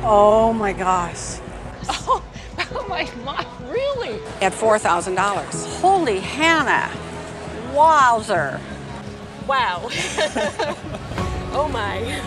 Oh my gosh. Oh, oh my, really? At $4,000. Holy Hannah. Wowzer. Wow. Oh my.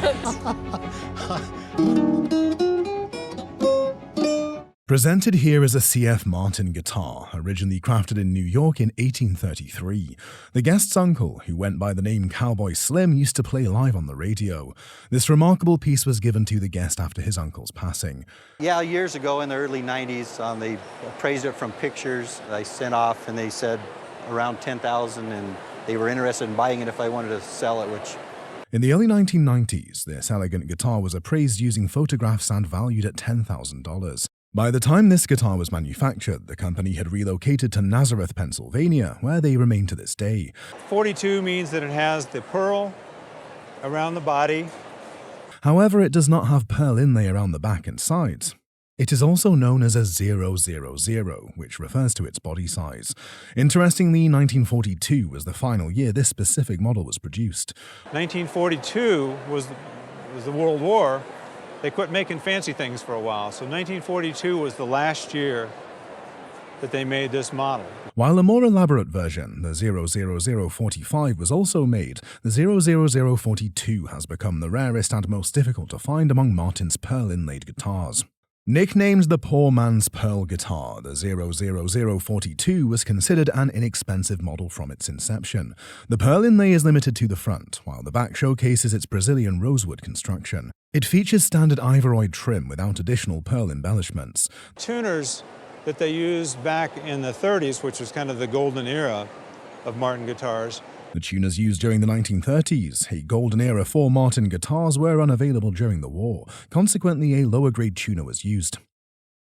Presented here is a C.F. Martin guitar, originally crafted in New York in 1833. The guest's uncle, who went by the name Cowboy Slim, used to play live on the radio. This remarkable piece was given to the guest after his uncle's passing. Yeah, years ago in the early 90s, they appraised it from pictures I sent off, and they said around $10,000, and they were interested in buying it if I wanted to sell it, which... In the early 1990s, this elegant guitar was appraised using photographs and valued at $10,000. By the time this guitar was manufactured, the company had relocated to Nazareth, Pennsylvania, where they remain to this day. 42 means that it has the pearl around the body. However, it does not have pearl inlay around the back and sides. It is also known as a 000, which refers to its body size. Interestingly, 1942 was the final year this specific model was produced. 1942 was the World War. They quit making fancy things for a while, so 1942 was the last year that they made this model. While a more elaborate version, the 00045, was also made, the 00042 has become the rarest and most difficult to find among Martin's pearl-inlaid guitars. Nicknamed the poor man's pearl guitar, the 00042 was considered an inexpensive model from its inception. The pearl inlay is limited to the front, while the back showcases its Brazilian rosewood construction. It features standard ivory trim without additional pearl embellishments. Tuners that they used back in the 30s, which was kind of the golden era of Martin guitars. The tuners used during the 1930s, a golden era for Martin guitars, were unavailable during the war. Consequently, a lower-grade tuner was used.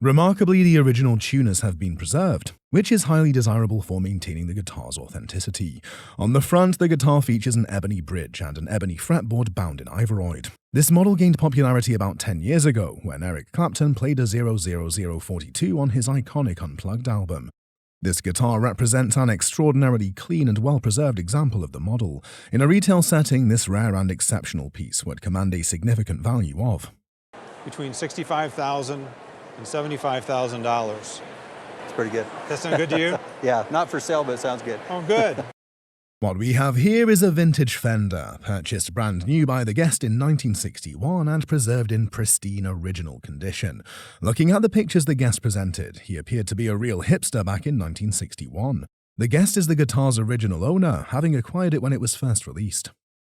Remarkably, the original tuners have been preserved, which is highly desirable for maintaining the guitar's authenticity. On the front, the guitar features an ebony bridge and an ebony fretboard bound in ivory. This model gained popularity about 10 years ago, when Eric Clapton played a 00042 on his iconic Unplugged album. This guitar represents an extraordinarily clean and well-preserved example of the model. In a retail setting, this rare and exceptional piece would command a significant value of between $65,000 and $75,000. It's pretty good. That sound good to you? Yeah, not for sale, but it sounds good. Oh, good. What we have here is a vintage Fender, purchased brand new by the guest in 1961 and preserved in pristine original condition. Looking at the pictures the guest presented, he appeared to be a real hipster back in 1961. The guest is the guitar's original owner, having acquired it when it was first released.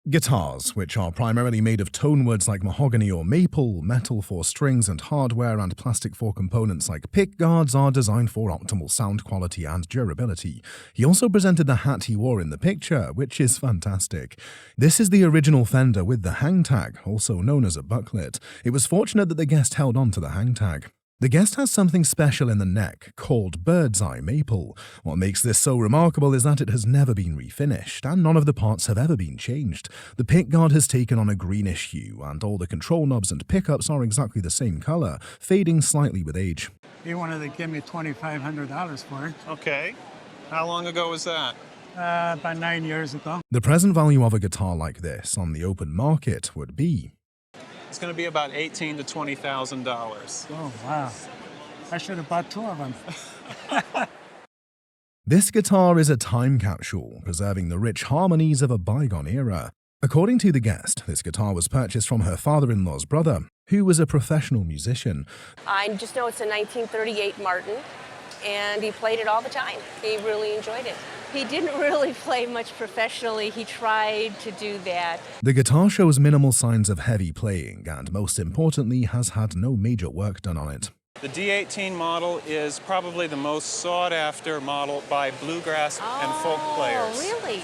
Guitars, which are primarily made of tone woods like mahogany or maple, metal for strings and hardware, and plastic for components like pick guards, are designed for optimal sound quality and durability. He also presented the hat he wore in the picture, which is fantastic. This is the original Fender with the hang tag, also known as a bucklet. It was fortunate that the guest held on to the hang tag. The guest has something special in the neck, called bird's eye maple. What makes this so remarkable is that it has never been refinished, and none of the parts have ever been changed. The pickguard has taken on a greenish hue, and all the control knobs and pickups are exactly the same color, fading slightly with age. He wanted to give me $2,500 for it. Okay. How long ago was that? About 9 years ago. The present value of a guitar like this on the open market would be... It's going to be about $18,000 to $20,000. Oh, wow. I should have bought two of them. This guitar is a time capsule, preserving the rich harmonies of a bygone era. According to the guest, this guitar was purchased from her father-in-law's brother, who was a professional musician. I just know it's a 1938 Martin, and he played it all the time. He really enjoyed it. He didn't really play much professionally. He tried to do that. The guitar shows minimal signs of heavy playing and, most importantly, has had no major work done on it. The D18 model is probably the most sought-after model by bluegrass and folk players. Oh, really?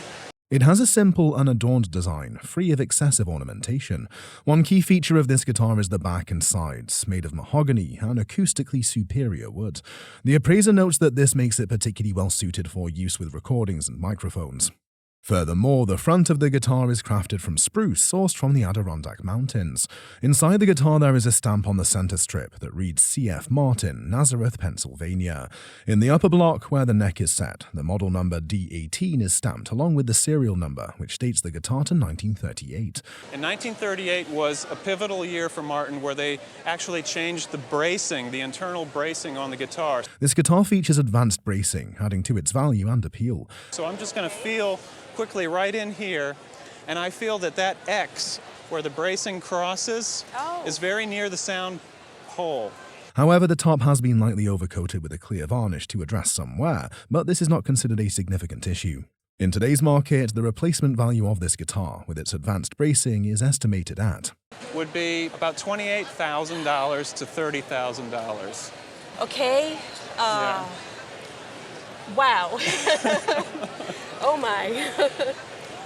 It has a simple, unadorned design, free of excessive ornamentation. One key feature of this guitar is the back and sides, made of mahogany, an acoustically superior wood. The appraiser notes that this makes it particularly well suited for use with recordings and microphones. Furthermore, the front of the guitar is crafted from spruce sourced from the Adirondack Mountains. Inside the guitar there is a stamp on the center strip that reads C.F. Martin, Nazareth, Pennsylvania. In the upper block, where the neck is set, the model number D18 is stamped along with the serial number, which dates the guitar to 1938. In 1938 was a pivotal year for Martin where they actually changed the bracing, the internal bracing on the guitar. This guitar features advanced bracing, adding to its value and appeal. So I'm just going to feel quickly right in here, and I feel that that X, where the bracing crosses, is very near the sound hole. However, the top has been lightly overcoated with a clear varnish to address some wear, but this is not considered a significant issue. In today's market, the replacement value of this guitar, with its advanced bracing, is estimated at Would be about $28,000 to $30,000. Okay. Yeah. Wow. Oh my.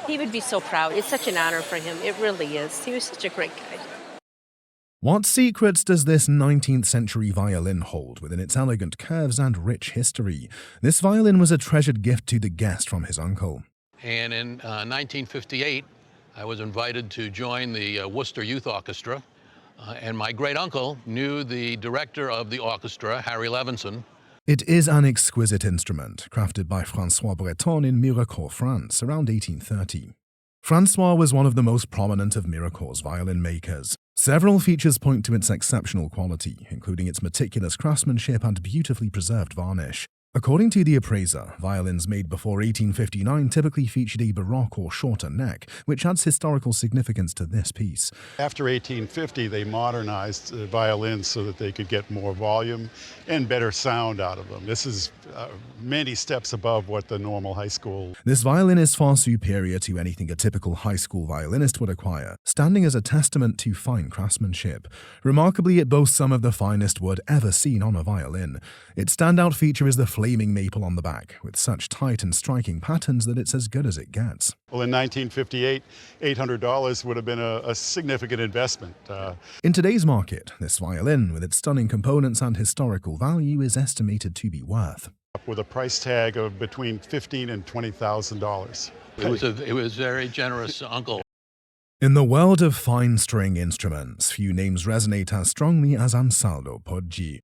He would be so proud. It's such an honor for him. It really is. He was such a great guy. What secrets does this 19th century violin hold within its elegant curves and rich history? This violin was a treasured gift to the guest from his uncle. And in 1958, I was invited to join the Worcester Youth Orchestra, and my great uncle knew the director of the orchestra, Harry Levinson. It is an exquisite instrument, crafted by François Breton in Mirecourt, France, around 1830. François was one of the most prominent of Mirecourt's violin makers. Several features point to its exceptional quality, including its meticulous craftsmanship and beautifully preserved varnish. According to the appraiser, violins made before 1859 typically featured a baroque or shorter neck, which adds historical significance to this piece. After 1850, they modernized violins so that they could get more volume and better sound out of them. This is many steps above what the normal high school. This violin is far superior to anything a typical high school violinist would acquire, standing as a testament to fine craftsmanship. Remarkably, it boasts some of the finest wood ever seen on a violin. Its standout feature is the flaming maple on the back, with such tight and striking patterns that it's as good as it gets. Well, in 1958, $800 would have been a significant investment. In today's market, this violin, with its stunning components and historical value, is estimated to be worth with a price tag of between $15,000 and $20,000. It was very generous, uncle. In the world of fine string instruments, few names resonate as strongly as Ansaldo Poggi.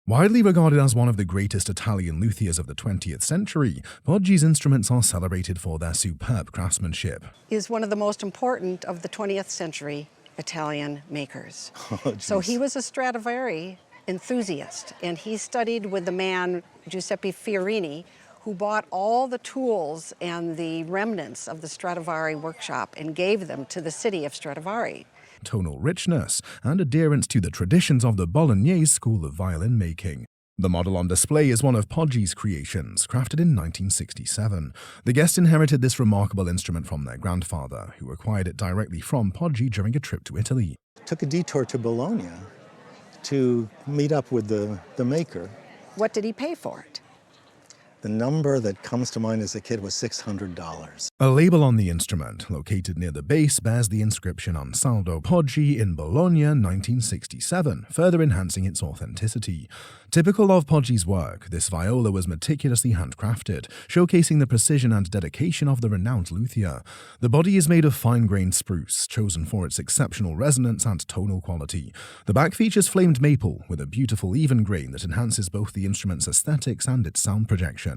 Widely regarded as one of the greatest Italian luthiers of the 20th century, Poggi's instruments are celebrated for their superb craftsmanship. He is one of the most important of the 20th century Italian makers. So he was a Stradivari enthusiast, and he studied with the man Giuseppe Fiorini, who bought all the tools and the remnants of the Stradivari workshop and gave them to the city of Stradivari. Tonal richness, and adherence to the traditions of the Bolognese school of violin making. The model on display is one of Poggi's creations, crafted in 1967. The guests inherited this remarkable instrument from their grandfather, who acquired it directly from Poggi during a trip to Italy. Took a detour to Bologna to meet up with the maker. What did he pay for it? The number that comes to mind as a kid was $600. A label on the instrument, located near the base, bears the inscription Ansaldo Poggi in Bologna 1967, further enhancing its authenticity. Typical of Poggi's work, this viola was meticulously handcrafted, showcasing the precision and dedication of the renowned luthier. The body is made of fine-grained spruce, chosen for its exceptional resonance and tonal quality. The back features flamed maple, with a beautiful even grain that enhances both the instrument's aesthetics and its sound projection.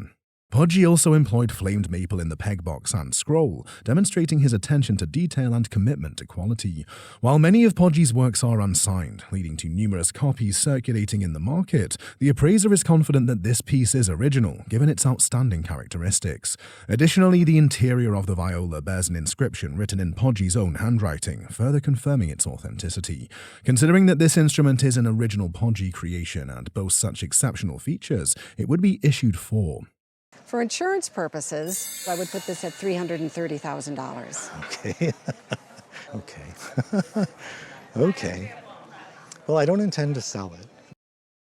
Poggi also employed flamed maple in the peg box and scroll, demonstrating his attention to detail and commitment to quality. While many of Poggi's works are unsigned, leading to numerous copies circulating in the market, the appraiser is confident that this piece is original, given its outstanding characteristics. Additionally, the interior of the viola bears an inscription written in Poggi's own handwriting, further confirming its authenticity. Considering that this instrument is an original Poggi creation and boasts such exceptional features, it would be issued for For insurance purposes, I would put this at $330,000. Okay. Okay. Okay. Well, I don't intend to sell it.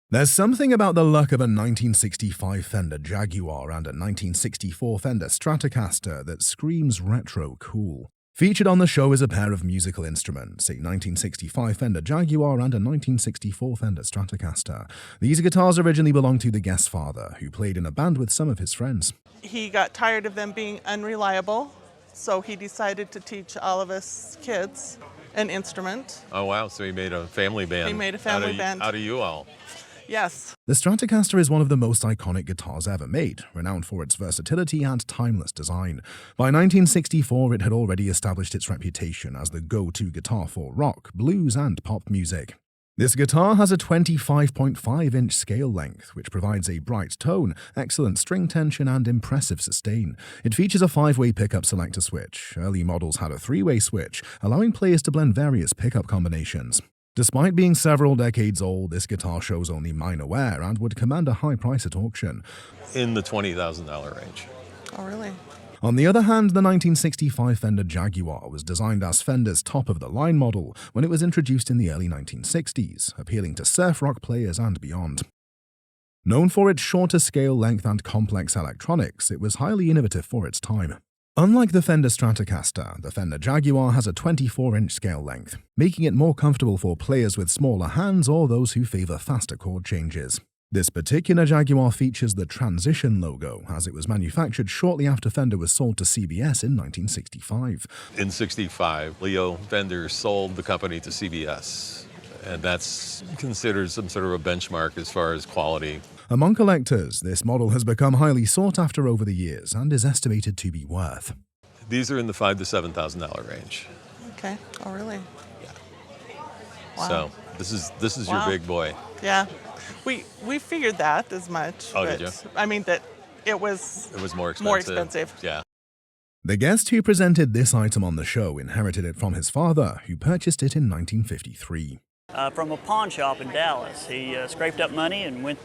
There's something about the look of a 1965 Fender Jaguar and a 1964 Fender Stratocaster that screams retro cool. Featured on the show is a pair of musical instruments, a 1965 Fender Jaguar and a 1964 Fender Stratocaster. These guitars originally belonged to the guest's father, who played in a band with some of his friends. He got tired of them being unreliable, so he decided to teach all of us kids an instrument. Oh, wow. So he made a family band. He made a family band. Out of you all. Yes. The Stratocaster is one of the most iconic guitars ever made, renowned for its versatility and timeless design. By 1964, it had already established its reputation as the go-to guitar for rock, blues, and pop music. This guitar has a 25.5-inch scale length, which provides a bright tone, excellent string tension, and impressive sustain. It features a 5-way pickup selector switch. Early models had a 3-way switch, allowing players to blend various pickup combinations. Despite being several decades old, this guitar shows only minor wear and would command a high price at auction. In the $20,000 range. Oh, really? On the other hand, the 1965 Fender Jaguar was designed as Fender's top-of-the-line model when it was introduced in the early 1960s, appealing to surf rock players and beyond. Known for its shorter scale length and complex electronics, it was highly innovative for its time. Unlike the Fender Stratocaster, the Fender Jaguar has a 24-inch scale length, making it more comfortable for players with smaller hands or those who favor faster chord changes. This particular Jaguar features the Transition logo, as it was manufactured shortly after Fender was sold to CBS in 1965. In '65, Leo Fender sold the company to CBS, and that's considered some sort of a benchmark as far as quality. Among collectors, this model has become highly sought after over the years and is estimated to be worth. These are in the $5,000 to $7,000 range. Okay. Oh, really? Yeah. Wow. So this is Wow. your big boy. Yeah. We figured that as much. Oh, but, did you? I mean, that it was more expensive. More expensive. Yeah. The guest who presented this item on the show inherited it from his father, who purchased it in 1953. From a pawn shop in Dallas. He scraped up money and went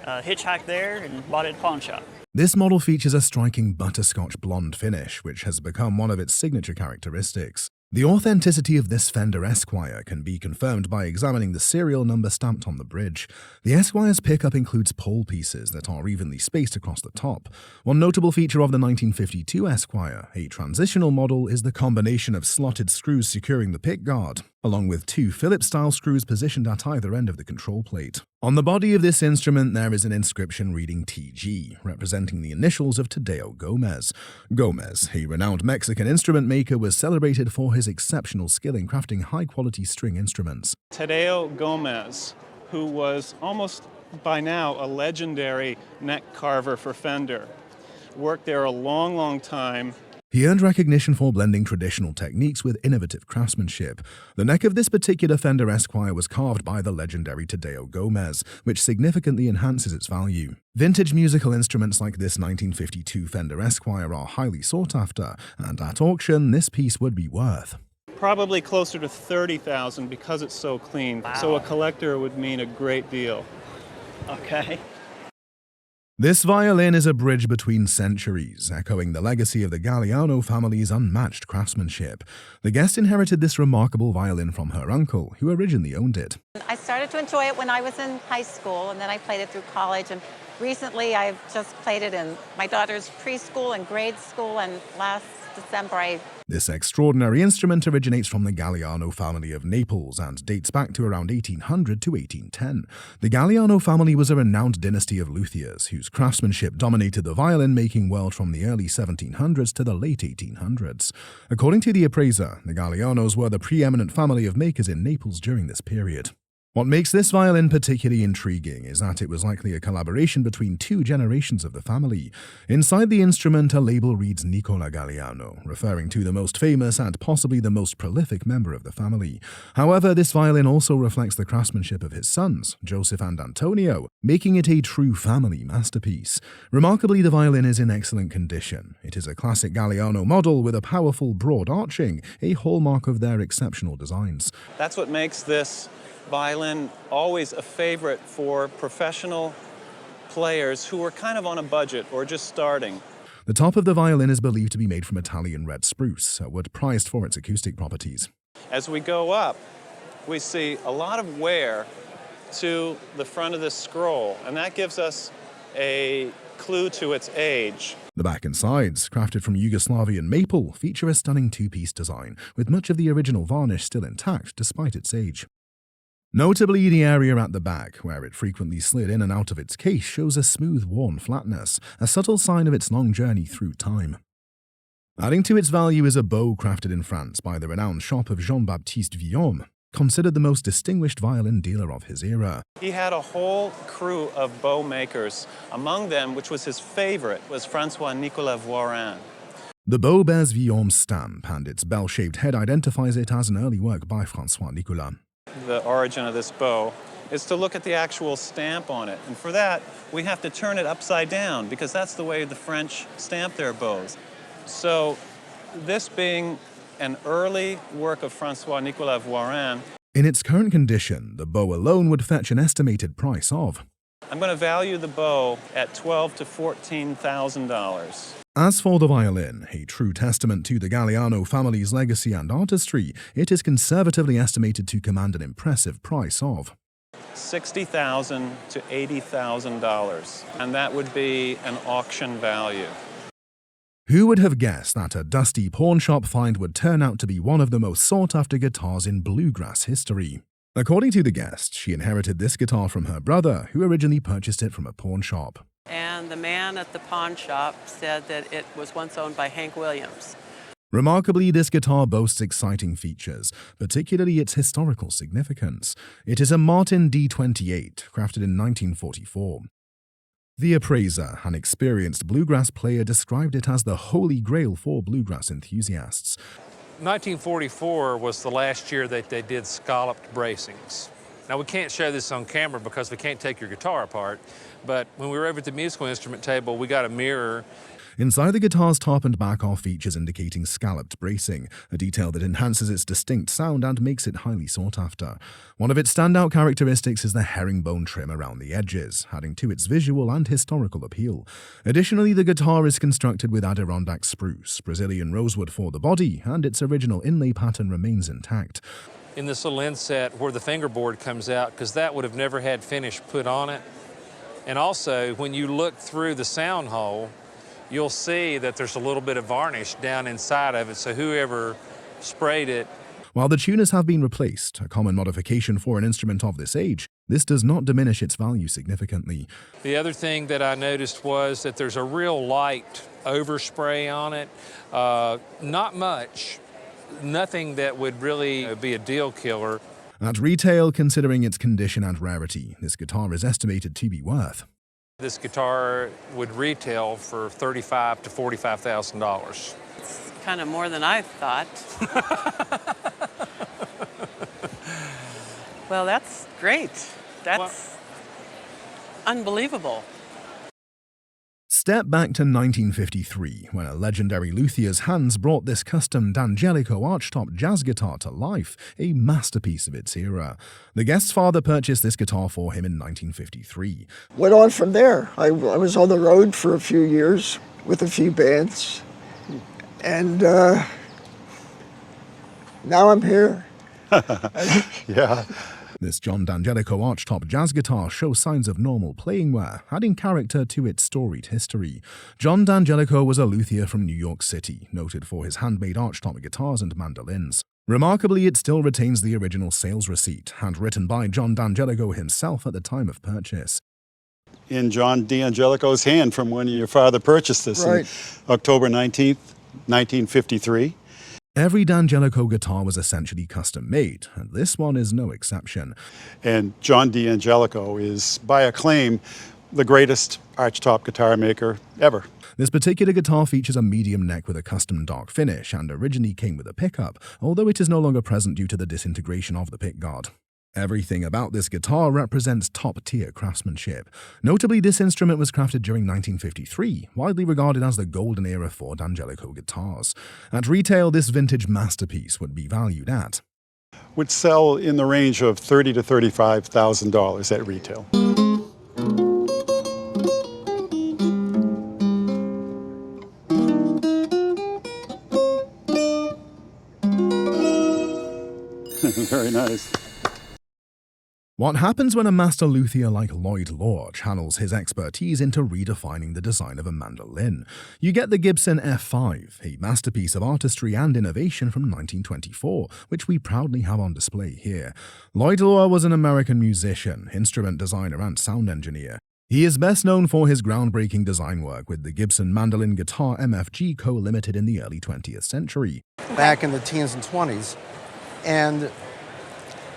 hitchhiked there and bought it at a pawn shop. This model features a striking butterscotch blonde finish, which has become one of its signature characteristics. The authenticity of this Fender Esquire can be confirmed by examining the serial number stamped on the bridge. The Esquire's pickup includes pole pieces that are evenly spaced across the top. One notable feature of the 1952 Esquire, a transitional model, is the combination of slotted screws securing the pickguard, along with 2 Phillips-style screws positioned at either end of the control plate. On the body of this instrument, there is an inscription reading TG, representing the initials of Tadeo Gomez. Gomez, a renowned Mexican instrument maker, was celebrated for his exceptional skill in crafting high-quality string instruments. Tadeo Gomez, who was almost by now a legendary neck carver for Fender, worked there a long, long time. He earned recognition for blending traditional techniques with innovative craftsmanship. The neck of this particular Fender Esquire was carved by the legendary Tadeo Gomez, which significantly enhances its value. Vintage musical instruments like this 1952 Fender Esquire are highly sought after, and at auction, this piece would be worth Probably closer to $30,000 because it's so clean. Wow. So a collector would mean a great deal. Okay. This violin is a bridge between centuries, echoing the legacy of the Galliano family's unmatched craftsmanship. The guest inherited this remarkable violin from her uncle, who originally owned it. I started to enjoy it when I was in high school, and then I played it through college. And recently, I've just played it in my daughter's preschool and grade school, and last December, This extraordinary instrument originates from the Galliano family of Naples and dates back to around 1800 to 1810. The Galliano family was a renowned dynasty of luthiers whose craftsmanship dominated the violin-making world from the early 1700s to the late 1800s. According to the appraiser, the Gallianos were the preeminent family of makers in Naples during this period. What makes this violin particularly intriguing is that it was likely a collaboration between 2 generations of the family. Inside the instrument, a label reads Nicola Galliano, referring to the most famous and possibly the most prolific member of the family. However, this violin also reflects the craftsmanship of his sons, Joseph and Antonio, making it a true family masterpiece. Remarkably, the violin is in excellent condition. It is a classic Galliano model with a powerful broad arching, a hallmark of their exceptional designs. That's what makes this violin always a favorite for professional players who are kind of on a budget or just starting. The top of the violin is believed to be made from Italian red spruce, a wood prized for its acoustic properties. As we go up, we see a lot of wear to the front of this scroll, and that gives us a clue to its age. The back and sides, crafted from Yugoslavian maple, feature a stunning two-piece design, with much of the original varnish still intact despite its age. Notably, the area at the back, where it frequently slid in and out of its case, shows a smooth, worn flatness, a subtle sign of its long journey through time. Adding to its value is a bow crafted in France by the renowned shop of Jean-Baptiste Vuillaume, considered the most distinguished violin dealer of his era. He had a whole crew of bow makers. Among them, which was his favorite, was Francois-Nicolas Voisin. The bow bears Vuillaume's stamp, and its bell-shaped head identifies it as an early work by Francois-Nicolas. The origin of this bow is to look at the actual stamp on it. And for that, we have to turn it upside down, because that's the way the French stamp their bows. So this being an early work of Francois-Nicolas Voisin, in its current condition, the bow alone would fetch an estimated price of, I'm going to value the bow at $12,000 to $14,000. As for the violin, a true testament to the Galliano family's legacy and artistry, it is conservatively estimated to command an impressive price of $60,000 to $80,000, and that would be an auction value. Who would have guessed that a dusty pawnshop find would turn out to be one of the most sought-after guitars in bluegrass history? According to the guest, she inherited this guitar from her brother, who originally purchased it from a pawnshop. And the man at the pawn shop said that it was once owned by Hank Williams. Remarkably, this guitar boasts exciting features, particularly its historical significance. It is a Martin D28, crafted in 1944. The appraiser, an experienced bluegrass player, described it as the holy grail for bluegrass enthusiasts. 1944 was the last year that they did scalloped bracings. Now, we can't show this on camera because we can't take your guitar apart, but when we were over at the musical instrument table, we got a mirror. Inside the guitar's top and back are features indicating scalloped bracing, a detail that enhances its distinct sound and makes it highly sought after. One of its standout characteristics is the herringbone trim around the edges, adding to its visual and historical appeal. Additionally, the guitar is constructed with Adirondack spruce, Brazilian rosewood for the body, and its original inlay pattern remains intact. In this little inset where the fingerboard comes out, because that would have never had finish put on it. And also, when you look through the sound hole, you'll see that there's a little bit of varnish down inside of it, so whoever sprayed it. While the tuners have been replaced, a common modification for an instrument of this age, this does not diminish its value significantly. The other thing that I noticed was that there's a real light overspray on it. Not much, nothing that would really be a deal killer. At retail, considering its condition and rarity, this guitar is estimated to be worth. This guitar would retail for $35,000 to $45,000. It's kind of more than I thought. Well, that's great. That's unbelievable. Step back to 1953, when a legendary luthier's hands brought this custom D'Angelico archtop jazz guitar to life, a masterpiece of its era. The guest's father purchased this guitar for him in 1953. Went on from there. I was on the road for a few years with a few bands, and now I'm here. Yeah. This John D'Angelico archtop jazz guitar shows signs of normal playing wear, adding character to its storied history. John D'Angelico was a luthier from New York City, noted for his handmade archtop guitars and mandolins. Remarkably, it still retains the original sales receipt, handwritten by John D'Angelico himself at the time of purchase. In John D'Angelico's hand from when your father purchased this, right, on October 19th, 1953. Every D'Angelico guitar was essentially custom-made, and this one is no exception. And John D'Angelico is, by acclaim, the greatest archtop guitar maker ever. This particular guitar features a medium neck with a custom dark finish and originally came with a pickup, although it is no longer present due to the disintegration of the pickguard. Everything about this guitar represents top-tier craftsmanship. Notably, this instrument was crafted during 1953, widely regarded as the golden era for D'Angelico guitars. At retail, this vintage masterpiece would be valued at... would sell in the range of $30,000 to $35,000 at retail. Very nice. What happens when a master luthier like Lloyd Law channels his expertise into redefining the design of a mandolin? You get the Gibson F5, a masterpiece of artistry and innovation from 1924, which we proudly have on display here. Lloyd Law was an American musician, instrument designer, and sound engineer. He is best known for his groundbreaking design work with the Gibson Mandolin Guitar MFG Co. Limited in the early 20th century. Back in the teens and 20s, and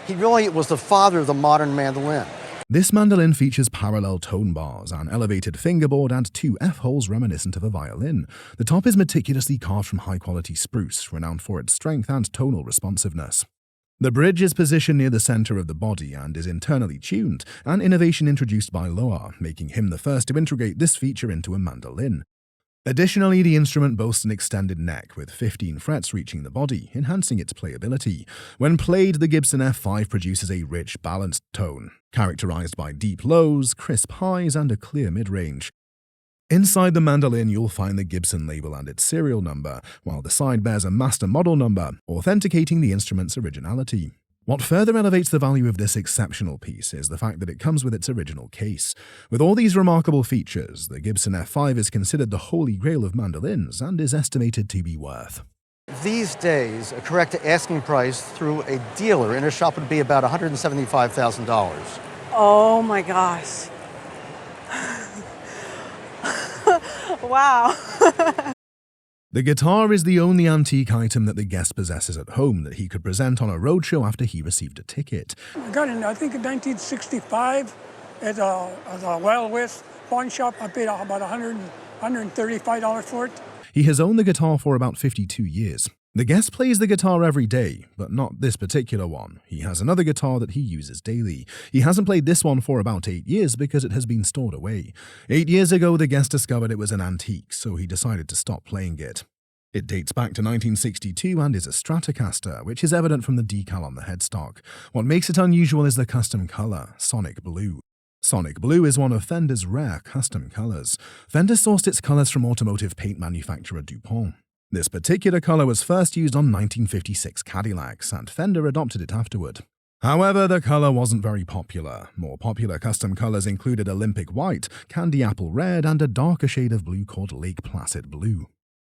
he really was the father of the modern mandolin. This mandolin features parallel tone bars, an elevated fingerboard, and 2 F-holes reminiscent of a violin. The top is meticulously carved from high-quality spruce, renowned for its strength and tonal responsiveness. The bridge is positioned near the center of the body and is internally tuned, an innovation introduced by Loa, making him the first to integrate this feature into a mandolin. Additionally, the instrument boasts an extended neck with 15 frets reaching the body, enhancing its playability. When played, the Gibson F5 produces a rich, balanced tone, characterized by deep lows, crisp highs, and a clear mid-range. Inside the mandolin, you'll find the Gibson label and its serial number, while the side bears a master model number, authenticating the instrument's originality. What further elevates the value of this exceptional piece is the fact that it comes with its original case. With all these remarkable features, the Gibson F5 is considered the holy grail of mandolins and is estimated to be worth. These days, a correct asking price through a dealer in a shop would be about $175,000. Oh my gosh. Wow. The guitar is the only antique item that the guest possesses at home that he could present on a roadshow after he received a ticket. I got it, I think, in 1965 at a well-with pawn shop. I paid about $135 for it. He has owned the guitar for about 52 years. The guest plays the guitar every day, but not this particular one. He has another guitar that he uses daily. He hasn't played this one for about 8 years because it has been stored away. 8 years ago, the guest discovered it was an antique, so he decided to stop playing it. It dates back to 1962 and is a Stratocaster, which is evident from the decal on the headstock. What makes it unusual is the custom color, Sonic Blue. Sonic Blue is one of Fender's rare custom colors. Fender sourced its colors from automotive paint manufacturer DuPont. This particular color was first used on 1956 Cadillacs, and Fender adopted it afterward. However, the color wasn't very popular. More popular custom colors included Olympic White, Candy Apple Red, and a darker shade of blue called Lake Placid Blue.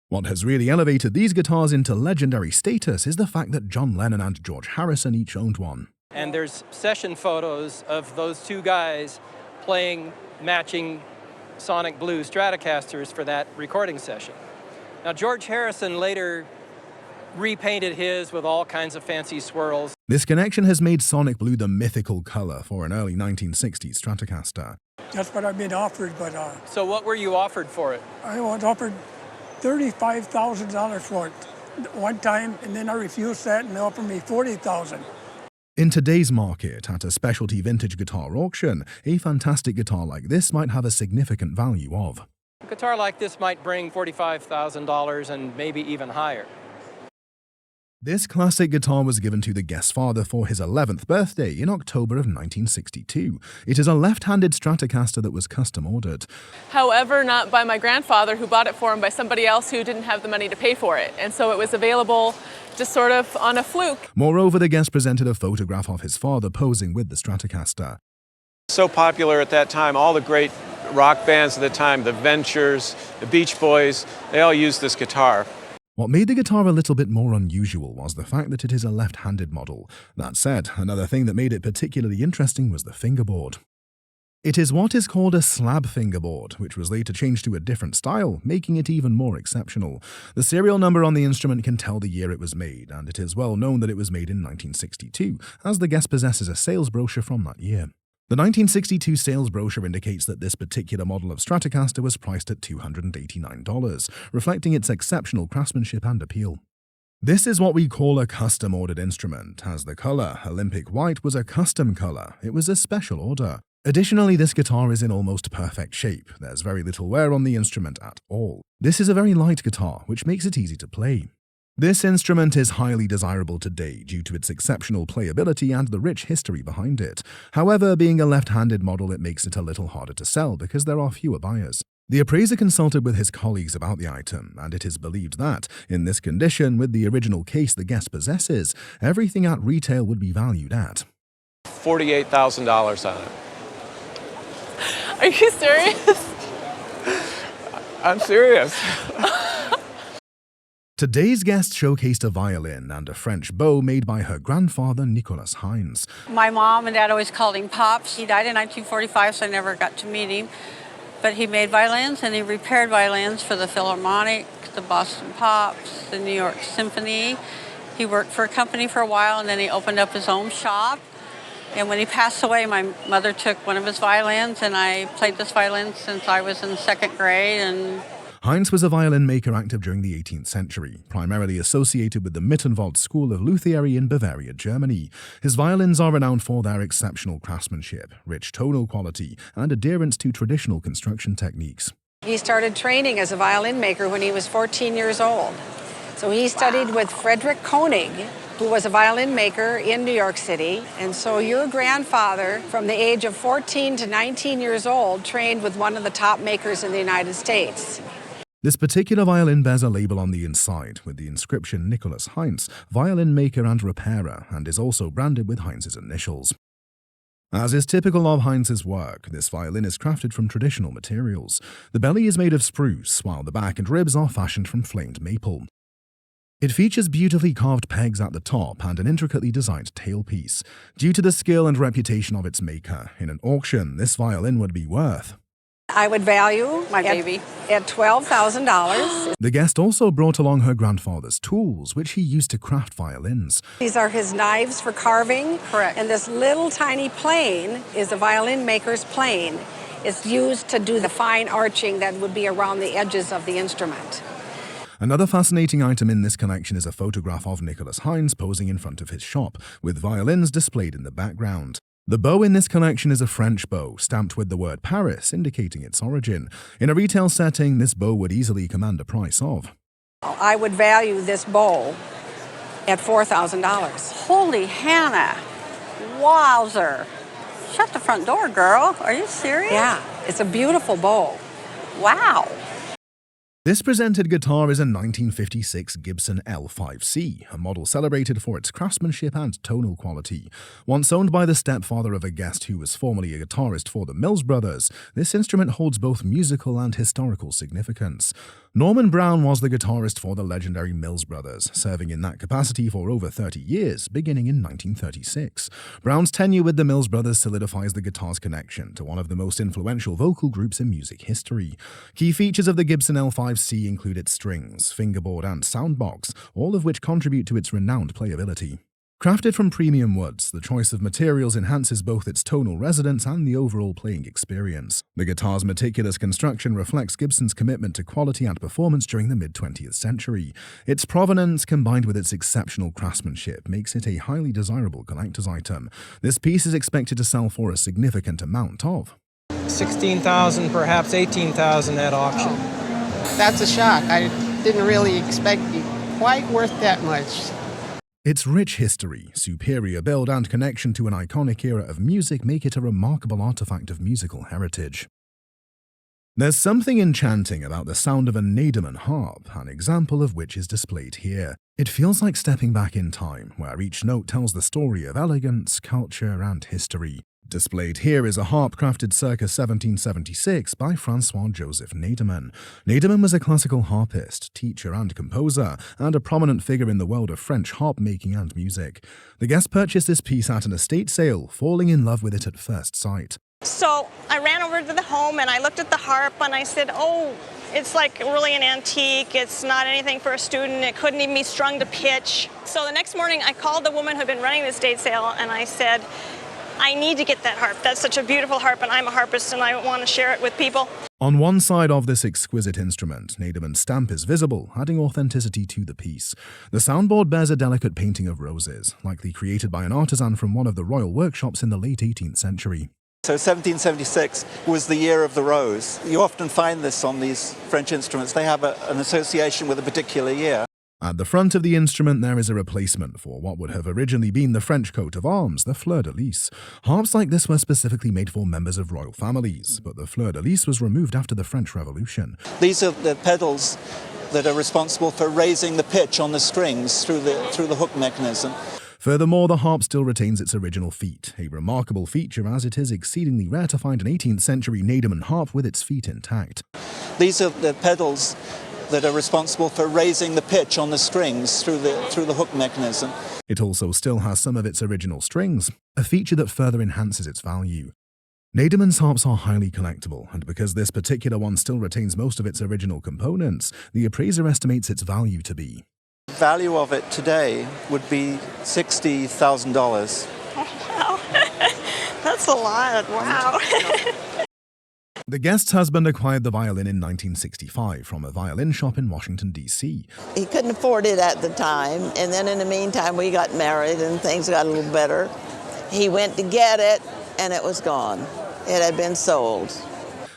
What has really elevated these guitars into legendary status is the fact that John Lennon and George Harrison each owned one. And there's session photos of those two guys playing matching Sonic Blue Stratocasters for that recording session. Now, George Harrison later repainted his with all kinds of fancy swirls. This connection has made Sonic Blue the mythical color for an early 1960s Stratocaster. That's what I've been offered, but... So what were you offered for it? I was offered $35,000 for it one time, and then I refused that, and they offered me $40,000. In today's market, at a specialty vintage guitar auction, a fantastic guitar like this might have a significant value of. A guitar like this might bring $45,000 and maybe even higher. This classic guitar was given to the guest's father for his 11th birthday in October of 1962. It is a left-handed Stratocaster that was custom ordered. However, not by my grandfather, who bought it for him by somebody else who didn't have the money to pay for it. And so it was available just sort of on a fluke. Moreover, the guest presented a photograph of his father posing with the Stratocaster. So popular at that time, all the great rock bands of the time, the Ventures, the Beach Boys, they all used this guitar. What made the guitar a little bit more unusual was the fact that it is a left-handed model. That said, another thing that made it particularly interesting was the fingerboard. It is what is called a slab fingerboard, which was later changed to a different style, making it even more exceptional. The serial number on the instrument can tell the year it was made, and it is well known that it was made in 1962, as the guest possesses a sales brochure from that year. The 1962 sales brochure indicates that this particular model of Stratocaster was priced at $289, reflecting its exceptional craftsmanship and appeal. This is what we call a custom-ordered instrument, as the color, Olympic White, was a custom color. It was a special order. Additionally, this guitar is in almost perfect shape. There's very little wear on the instrument at all. This is a very light guitar, which makes it easy to play. This instrument is highly desirable today due to its exceptional playability and the rich history behind it. However, being a left-handed model, it makes it a little harder to sell because there are fewer buyers. The appraiser consulted with his colleagues about the item, and it is believed that, in this condition, with the original case the guest possesses, everything at retail would be valued at $48,000 on it. Are you serious? I'm serious. Today's guest showcased a violin and a French bow made by her grandfather, Nicolas Heinz. My mom and dad always called him Pops. He died in 1945, so I never got to meet him. But he made violins and he repaired violins for the Philharmonic, the Boston Pops, the New York Symphony. He worked for a company for a while and then he opened up his own shop. And when he passed away, my mother took one of his violins and I played this violin since I was in 2nd grade. And Heinz was a violin maker active during the 18th century, primarily associated with the Mittenwald School of Luthiery in Bavaria, Germany. His violins are renowned for their exceptional craftsmanship, rich tonal quality, and adherence to traditional construction techniques. He started training as a violin maker when he was 14 years old. So he studied with Frederick Koenig, who was a violin maker in New York City. And so your grandfather, from the age of 14 to 19 years old, trained with one of the top makers in the United States. This particular violin bears a label on the inside with the inscription Nicolas Heinz, violin maker and repairer, and is also branded with Heinz's initials. As is typical of Heinz's work, this violin is crafted from traditional materials. The belly is made of spruce, while the back and ribs are fashioned from flamed maple. It features beautifully carved pegs at the top and an intricately designed tailpiece. Due to the skill and reputation of its maker, in an auction, this violin would be worth. I would value my baby at $12,000. The guest also brought along her grandfather's tools, which he used to craft violins. These are his knives for carving. Correct. And this little tiny plane is a violin maker's plane. It's used to do the fine arching that would be around the edges of the instrument. Another fascinating item in this collection is a photograph of Nicolas Heinz posing in front of his shop, with violins displayed in the background. The bow in this collection is a French bow, stamped with the word Paris, indicating its origin. In a retail setting, this bow would easily command a price of. I would value this bow at $4,000. holy Hannah, wowzer. Shut the front door, girl. Are you serious? Yeah, it's a beautiful bow. Wow. This presented guitar is a 1956 Gibson L5C, a model celebrated for its craftsmanship and tonal quality. Once owned by the stepfather of a guest who was formerly a guitarist for the Mills Brothers, this instrument holds both musical and historical significance. Norman Brown was the guitarist for the legendary Mills Brothers, serving in that capacity for over 30 years, beginning in 1936. Brown's tenure with the Mills Brothers solidifies the guitar's connection to one of the most influential vocal groups in music history. Key features of the Gibson L5C include its strings, fingerboard, and soundbox, all of which contribute to its renowned playability. Crafted from premium woods, the choice of materials enhances both its tonal resonance and the overall playing experience. The guitar's meticulous construction reflects Gibson's commitment to quality and performance during the mid-20th century. Its provenance, combined with its exceptional craftsmanship, makes it a highly desirable collector's item. This piece is expected to sell for a significant amount of $16,000, perhaps $18,000 at auction. That's a shock. I didn't really expect it quite worth that much. Its rich history, superior build, and connection to an iconic era of music make it a remarkable artifact of musical heritage. There's something enchanting about the sound of a Nademan harp, an example of which is displayed here. It feels like stepping back in time, where each note tells the story of elegance, culture, and history. Displayed here is a harp crafted circa 1776 by Francois-Joseph Nademan. Nademan was a classical harpist, teacher, and composer, and a prominent figure in the world of French harp making and music. The guest purchased this piece at an estate sale, falling in love with it at first sight. So I ran over to the home and I looked at the harp and I said, oh, it's like really an antique. It's not anything for a student. It couldn't even be strung to pitch. So the next morning I called the woman who had been running the estate sale and I said, I need to get that harp. That's such a beautiful harp, and I'm a harpist, and I want to share it with people. On one side of this exquisite instrument, Nademan's stamp is visible, adding authenticity to the piece. The soundboard bears a delicate painting of roses, likely created by an artisan from one of the royal workshops in the late 18th century. So 1776 was the year of the rose. You often find this on these French instruments. They have an association with a particular year. At the front of the instrument there is a replacement for what would have originally been the French coat of arms, the fleur-de-lis. Harps like this were specifically made for members of royal families, but the fleur-de-lis was removed after the French Revolution. These are the pedals that are responsible for raising the pitch on the strings through the hook mechanism. Furthermore, the harp still retains its original feet, a remarkable feature as it is exceedingly rare to find an 18th century Nademan harp with its feet intact. These are the pedals that are responsible for raising the pitch on the strings through the hook mechanism. It also still has some of its original strings, a feature that further enhances its value. Nademan's harps are highly collectible, and because this particular one still retains most of its original components, the appraiser estimates its value to be. The value of it today would be $60,000. Wow, that's a lot, wow. The guest's husband acquired the violin in 1965 from a violin shop in Washington, D.C. He couldn't afford it at the time, and then in the meantime we got married and things got a little better. He went to get it, and it was gone. It had been sold.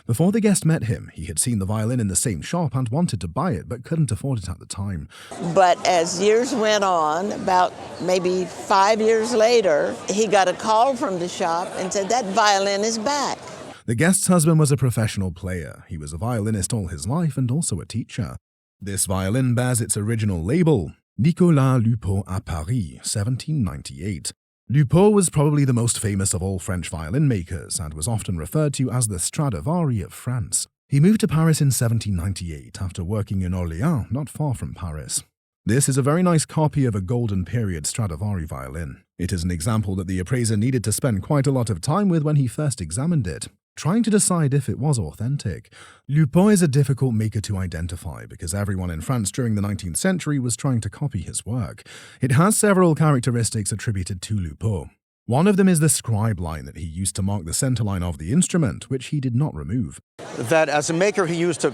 Before the guest met him, he had seen the violin in the same shop and wanted to buy it, but couldn't afford it at the time. But as years went on, about maybe 5 years later, he got a call from the shop and said, "That violin is back." The guest's husband was a professional player. He was a violinist all his life and also a teacher. This violin bears its original label, Nicolas Lupeault à Paris, 1798. Lupeault was probably the most famous of all French violin makers and was often referred to as the Stradivarius of France. He moved to Paris in 1798 after working in Orléans, not far from Paris. This is a very nice copy of a golden period Stradivari violin. It is an example that the appraiser needed to spend quite a lot of time with when he first examined it, trying to decide if it was authentic. Lupeault is a difficult maker to identify because everyone in France during the 19th century was trying to copy his work. It has several characteristics attributed to Lupeault. One of them is the scribe line that he used to mark the center line of the instrument, which he did not remove. That as a maker he used to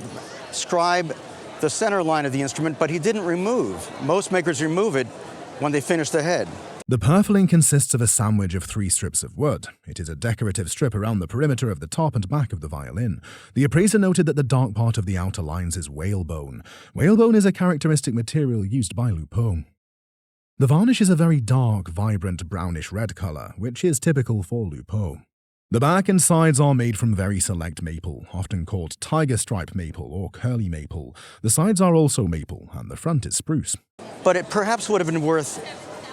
scribe the center line of the instrument, but he didn't remove. Most makers remove it when they finish the head. The purfling consists of a sandwich of 3 strips of wood. It is a decorative strip around the perimeter of the top and back of the violin. The appraiser noted that the dark part of the outer lines is whalebone. Whalebone is a characteristic material used by Lupeault. The varnish is a very dark, vibrant brownish-red color, which is typical for Lupeault. The back and sides are made from very select maple, often called tiger stripe maple or curly maple. The sides are also maple, and the front is spruce. But it perhaps would have been worth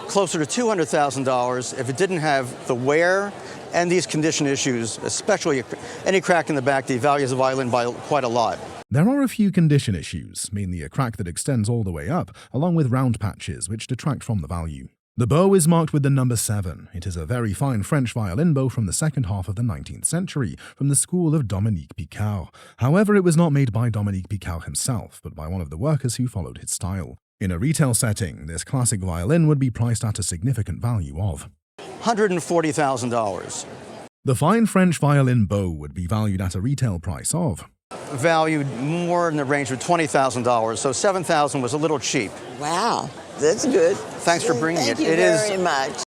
closer to $200,000 if it didn't have the wear and these condition issues, especially any crack in the back devalues the violin by quite a lot. There are a few condition issues, mainly a crack that extends all the way up, along with round patches which detract from the value. The bow is marked with the number 7. It is a very fine French violin bow from the second half of the 19th century, from the school of Dominique Picard. However, it was not made by Dominique Picard himself, but by one of the workers who followed his style. In a retail setting, this classic violin would be priced at a significant value of $140,000. The fine French violin bow would be valued at a retail price of valued more in the range of $20,000, so $7,000 was a little cheap. Wow, that's good. Thanks for bringing it. Thank you very much.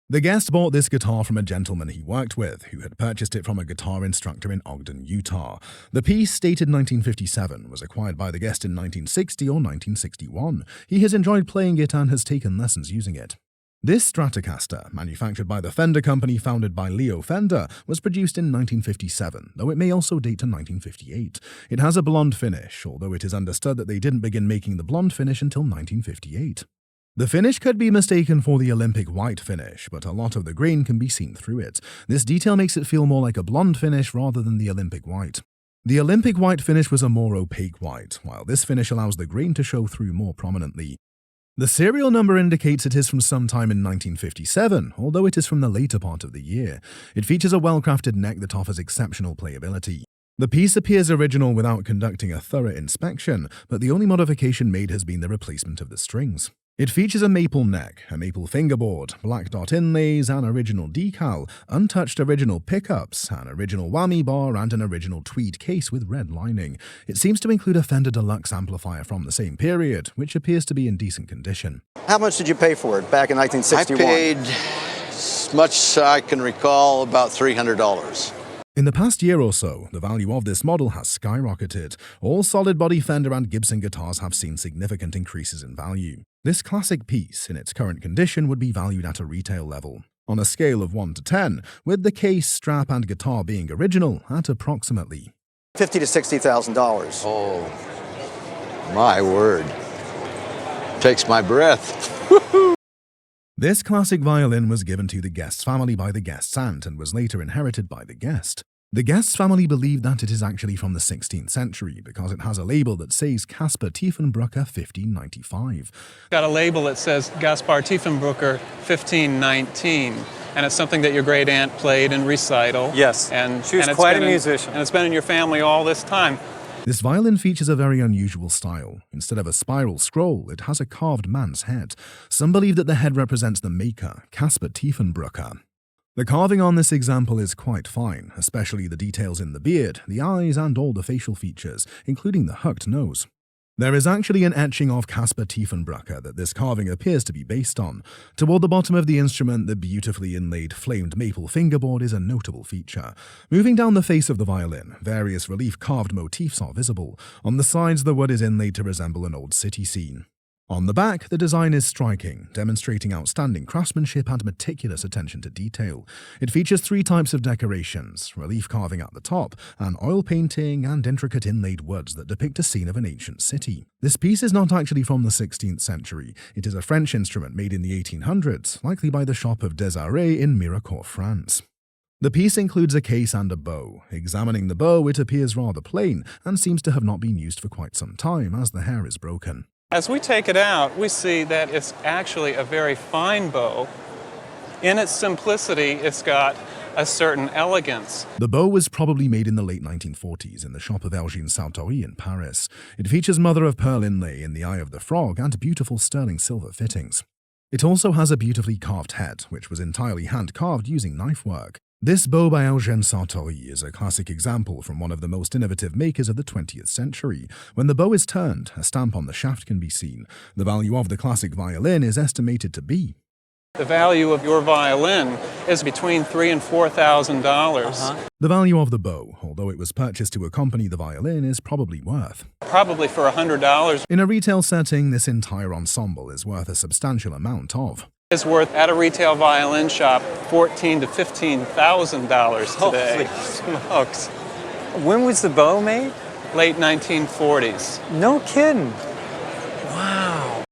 The guest bought this guitar from a gentleman he worked with, who had purchased it from a guitar instructor in Ogden, Utah. The piece, dated 1957, was acquired by the guest in 1960 or 1961. He has enjoyed playing it and has taken lessons using it. This Stratocaster, manufactured by the Fender Company founded by Leo Fender, was produced in 1957, though it may also date to 1958. It has a blonde finish, although it is understood that they didn't begin making the blonde finish until 1958. The finish could be mistaken for the Olympic white finish, but a lot of the grain can be seen through it. This detail makes it feel more like a blonde finish rather than the Olympic white. The Olympic white finish was a more opaque white, while this finish allows the grain to show through more prominently. The serial number indicates it is from sometime in 1957, although it is from the later part of the year. It features a well-crafted neck that offers exceptional playability. The piece appears original without conducting a thorough inspection, but the only modification made has been the replacement of the strings. It features a maple neck, a maple fingerboard, black dot inlays, an original decal, untouched original pickups, an original whammy bar, and an original tweed case with red lining. It seems to include a Fender Deluxe amplifier from the same period, which appears to be in decent condition. How much did you pay for it back in 1961? I paid, as much as I can recall, about $300. In the past year or so, the value of this model has skyrocketed. All solid-body Fender and Gibson guitars have seen significant increases in value. This classic piece, in its current condition, would be valued at a retail level. On a scale of 1 to 10, with the case, strap, and guitar being original, at approximately $50,000 to $60,000. Oh, my word. Takes my breath. This classic violin was given to the guest's family by the guest's aunt and was later inherited by the guest. The guest's family believe that it is actually from the 16th century because it has a label that says Caspar Tiefenbrucker 1595. Got a label that says Gaspar Tiefenbrucker 1519, and it's something that your great aunt played in recital. Yes, and she was it's quite a been musician. And it's been in your family all this time. This violin features a very unusual style. Instead of a spiral scroll, it has a carved man's head. Some believe that the head represents the maker, Caspar Tiefenbrucker. The carving on this example is quite fine, especially the details in the beard, the eyes, and all the facial features, including the hooked nose. There is actually an etching of Caspar Tiefenbrucker that this carving appears to be based on. Toward the bottom of the instrument, the beautifully inlaid flamed maple fingerboard is a notable feature. Moving down the face of the violin, various relief carved motifs are visible. On the sides, the wood is inlaid to resemble an old city scene. On the back, the design is striking, demonstrating outstanding craftsmanship and meticulous attention to detail. It features 3 types of decorations: relief carving at the top, an oil painting, and intricate inlaid woods that depict a scene of an ancient city. This piece is not actually from the 16th century. It is a French instrument made in the 1800s, likely by the shop of Desarets in Mirecourt, France. The piece includes a case and a bow. Examining the bow, it appears rather plain and seems to have not been used for quite some time as the hair is broken. As we take it out, we see that it's actually a very fine bow. In its simplicity, it's got a certain elegance. The bow was probably made in the late 1940s in the shop of Eugène Sartori in Paris. It features mother-of-pearl inlay in the eye of the frog and beautiful sterling silver fittings. It also has a beautifully carved head, which was entirely hand-carved using knife work. This bow by Eugène Sartori is a classic example from one of the most innovative makers of the 20th century. When the bow is turned, a stamp on the shaft can be seen. The value of the classic violin is estimated to be. The value of your violin is between $3,000 and $4,000. The value of the bow, although it was purchased to accompany the violin, is probably worth. Probably for $100. In a retail setting, this entire ensemble is worth a substantial amount of. Is worth at a retail violin shop $14,000 to $15,000 today. Holy smokes. When was the bow made? Late 1940s. No kidding. Wow.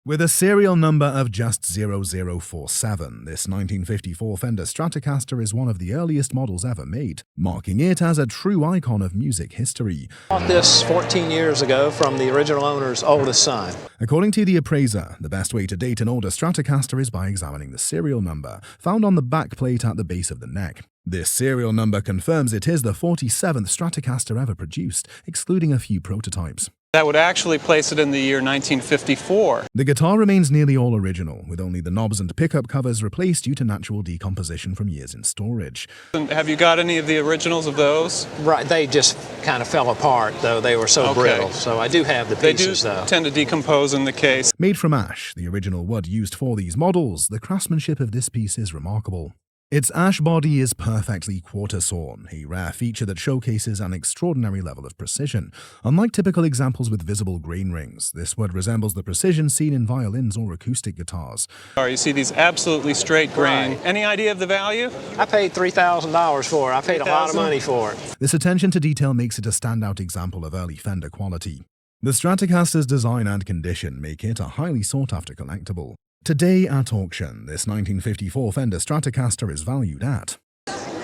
With a serial number of just 0047, this 1954 Fender Stratocaster is one of the earliest models ever made, marking it as a true icon of music history. Bought this 14 years ago from the original owner's oldest son. According to the appraiser, the best way to date an older Stratocaster is by examining the serial number, found on the back plate at the base of the neck. This serial number confirms it is the 47th Stratocaster ever produced, excluding a few prototypes. That would actually place it in the year 1954. The guitar remains nearly all original, with only the knobs and pickup covers replaced due to natural decomposition from years in storage. And have you got any of the originals of those? Right, they just kind of fell apart, though they were so brittle. So I do have the pieces, though. They do tend to decompose in the case. Made from ash, the original wood used for these models, the craftsmanship of this piece is remarkable. Its ash body is perfectly quarter-sawn, a rare feature that showcases an extraordinary level of precision. Unlike typical examples with visible grain rings, this wood resembles the precision seen in violins or acoustic guitars. You see these absolutely straight grain. Right. Any idea of the value? I paid $3,000 for it. I paid a lot of money for it. This attention to detail makes it a standout example of early Fender quality. The Stratocaster's design and condition make it a highly sought-after collectible. Today at auction, this 1954 Fender Stratocaster is valued at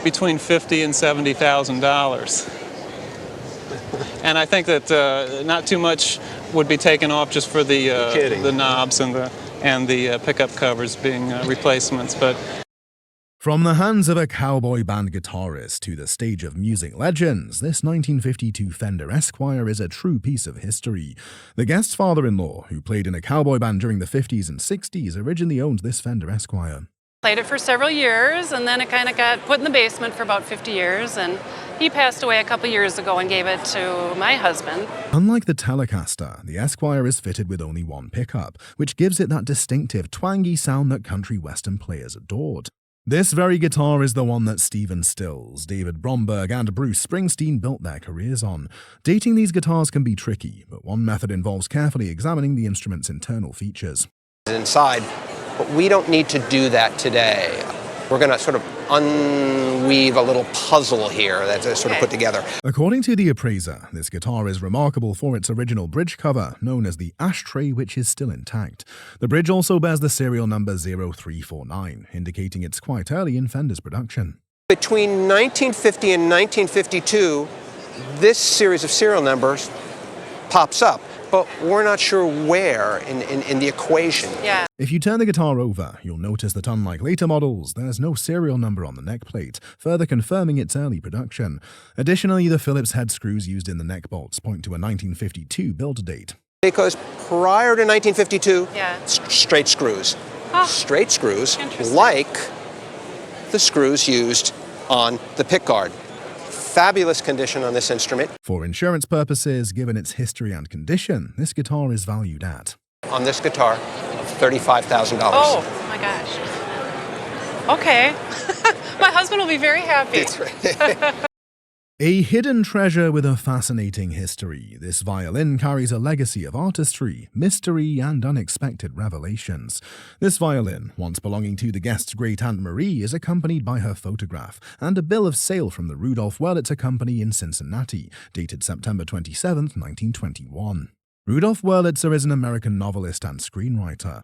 between $50,000 and $70,000. And I think that not too much would be taken off just for the knobs and the pickup covers being replacements. But from the hands of a cowboy band guitarist to the stage of music legends, this 1952 Fender Esquire is a true piece of history. The guest's father-in-law, who played in a cowboy band during the 50s and 60s, originally owned this Fender Esquire. Played it for several years, and then it kind of got put in the basement for about 50 years, and he passed away a couple years ago and gave it to my husband. Unlike the Telecaster, the Esquire is fitted with only one pickup, which gives it that distinctive twangy sound that country western players adored. This very guitar is the one that Stephen Stills, David Bromberg, and Bruce Springsteen built their careers on. Dating these guitars can be tricky, but one method involves carefully examining the instrument's internal features. Inside, but we don't need to do that today. We're going to sort of unweave a little puzzle here that's sort of put together. According to the appraiser, this guitar is remarkable for its original bridge cover, known as the ashtray, which is still intact. The bridge also bears the serial number 0349, indicating it's quite early in Fender's production. Between 1950 and 1952, this series of serial numbers pops up, but we're not sure where in the equation. Yeah. If you turn the guitar over, you'll notice that unlike later models, there's no serial number on the neck plate, further confirming its early production. Additionally, the Phillips head screws used in the neck bolts point to a 1952 build date. Because prior to 1952, straight screws. Straight screws, like the screws used on the pickguard. Fabulous condition on this instrument. For insurance purposes, given its history and condition, this guitar is valued at... On this guitar, $35,000. Oh my gosh. Okay. My husband will be very happy. A hidden treasure with a fascinating history, this violin carries a legacy of artistry, mystery, and unexpected revelations. This violin, once belonging to the guest's great-aunt Marie, is accompanied by her photograph and a bill of sale from the Rudolph Wurlitzer Company in Cincinnati, dated September 27, 1921. Rudolph Wurlitzer is an American novelist and screenwriter.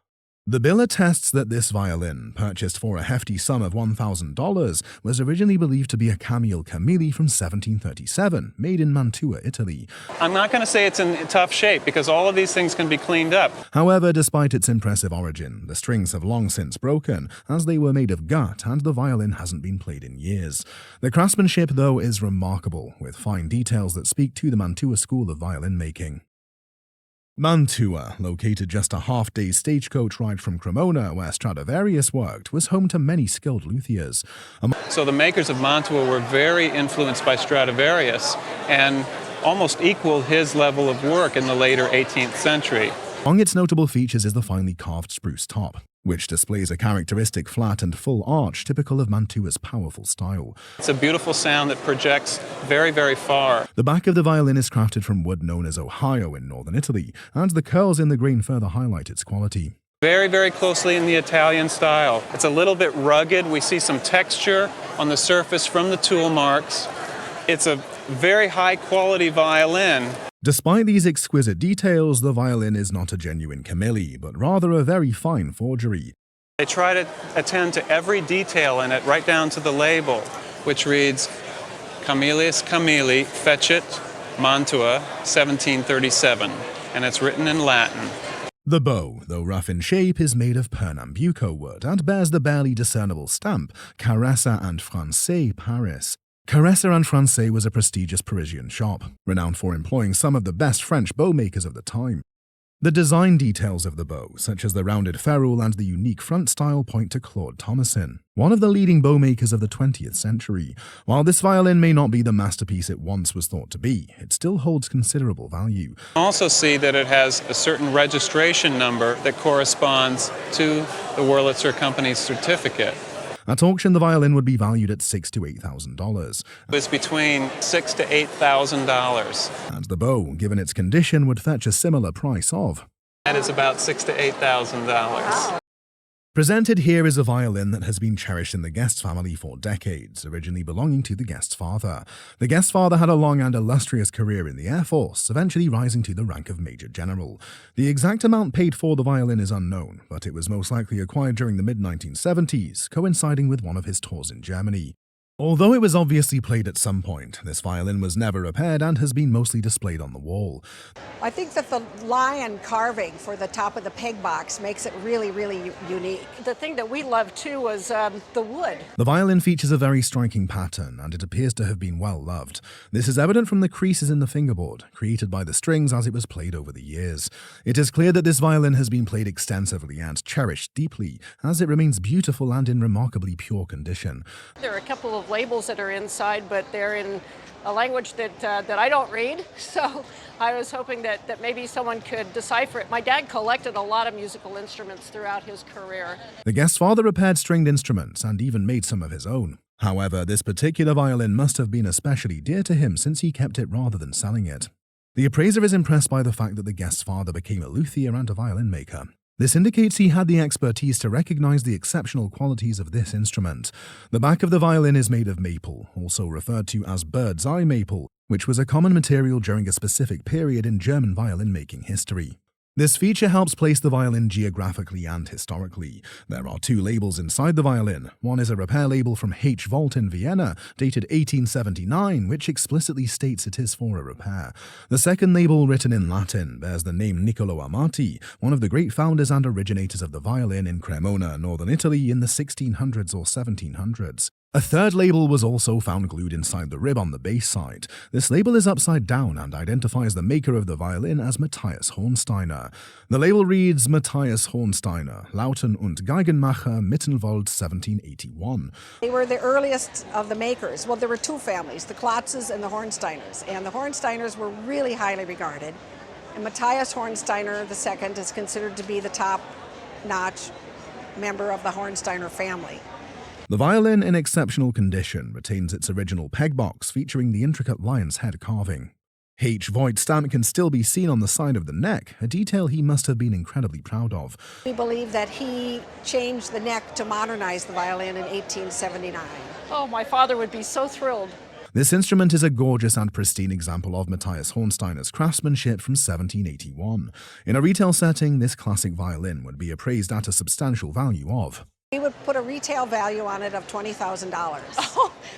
The bill attests that this violin, purchased for a hefty sum of $1,000, was originally believed to be a Camille Camilli from 1737, made in Mantua, Italy. I'm not going to say it's in tough shape because all of these things can be cleaned up. However, despite its impressive origin, the strings have long since broken, as they were made of gut and the violin hasn't been played in years. The craftsmanship, though, is remarkable, with fine details that speak to the Mantua school of violin making. Mantua, located just a half-day stagecoach ride from Cremona, where Stradivarius worked, was home to many skilled luthiers. So the makers of Mantua were very influenced by Stradivarius and almost equaled his level of work in the later 18th century. Among its notable features is the finely carved spruce top, which displays a characteristic flat and full arch typical of Mantua's powerful style. It's a beautiful sound that projects very, very far. The back of the violin is crafted from wood known as Ohio in northern Italy, and the curls in the grain further highlight its quality. Very, very closely in the Italian style. It's a little bit rugged. We see some texture on the surface from the tool marks. It's a very high-quality violin. Despite these exquisite details, the violin is not a genuine Camilli, but rather a very fine forgery. They try to attend to every detail in it, right down to the label, which reads, Camillus Camilli, Fecit, Mantua, 1737, and it's written in Latin. The bow, though rough in shape, is made of Pernambuco wood and bears the barely discernible stamp, Caressa and Francais, Paris. Caressa and Francais was a prestigious Parisian shop, renowned for employing some of the best French bow makers of the time. The design details of the bow, such as the rounded ferrule and the unique front style, point to Claude Thomassin, one of the leading bow makers of the 20th century. While this violin may not be the masterpiece it once was thought to be, it still holds considerable value. You also see that it has a certain registration number that corresponds to the Wurlitzer Company's certificate. At auction, the violin would be valued at $6,000 to $8,000. It's between $6,000 to $8,000. And the bow, given its condition, would fetch a similar price of... That is about $6,000 to $8,000. Wow. Presented here is a violin that has been cherished in the Guest family for decades, originally belonging to the Guest's father. The Guest's father had a long and illustrious career in the Air Force, eventually rising to the rank of Major General. The exact amount paid for the violin is unknown, but it was most likely acquired during the mid-1970s, coinciding with one of his tours in Germany. Although it was obviously played at some point, this violin was never repaired and has been mostly displayed on the wall. I think that the lion carving for the top of the peg box makes it really, really unique. The thing that we love too was the wood. The violin features a very striking pattern, and it appears to have been well loved. This is evident from the creases in the fingerboard, created by the strings as it was played over the years. It is clear that this violin has been played extensively and cherished deeply, as it remains beautiful and in remarkably pure condition. There are a couple of labels that are inside, but they're in a language that I don't read, so I was hoping that maybe someone could decipher it. My dad collected a lot of musical instruments throughout his career. The Guest's father repaired stringed instruments and even made some of his own. However, this particular violin must have been especially dear to him since he kept it rather than selling it. The appraiser is impressed by the fact that the Guest's father became a luthier and a violin maker. This indicates he had the expertise to recognize the exceptional qualities of this instrument. The back of the violin is made of maple, also referred to as bird's eye maple, which was a common material during a specific period in German violin-making history. This feature helps place the violin geographically and historically. There are two labels inside the violin. One is a repair label from H. Volt in Vienna, dated 1879, which explicitly states it is for a repair. The second label, written in Latin, bears the name Niccolo Amati, one of the great founders and originators of the violin in Cremona, northern Italy, in the 1600s or 1700s. A third label was also found glued inside the rib on the bass side. This label is upside down and identifies the maker of the violin as Matthias Hornsteiner. The label reads Matthias Hornsteiner, Lauten- und Geigenmacher, Mittenwald, 1781. They were the earliest of the makers. Well, there were two families, the Klotzes and the Hornsteiners. And the Hornsteiners were really highly regarded. And Matthias Hornsteiner II is considered to be the top-notch member of the Hornsteiner family. The violin, in exceptional condition, retains its original peg box featuring the intricate lion's head carving. H. Voigt stamp can still be seen on the side of the neck, a detail he must have been incredibly proud of. We believe that he changed the neck to modernize the violin in 1879. Oh, my father would be so thrilled. This instrument is a gorgeous and pristine example of Matthias Hornsteiner's craftsmanship from 1781. In a retail setting, this classic violin would be appraised at a substantial value of... We would put a retail value on it of $20,000.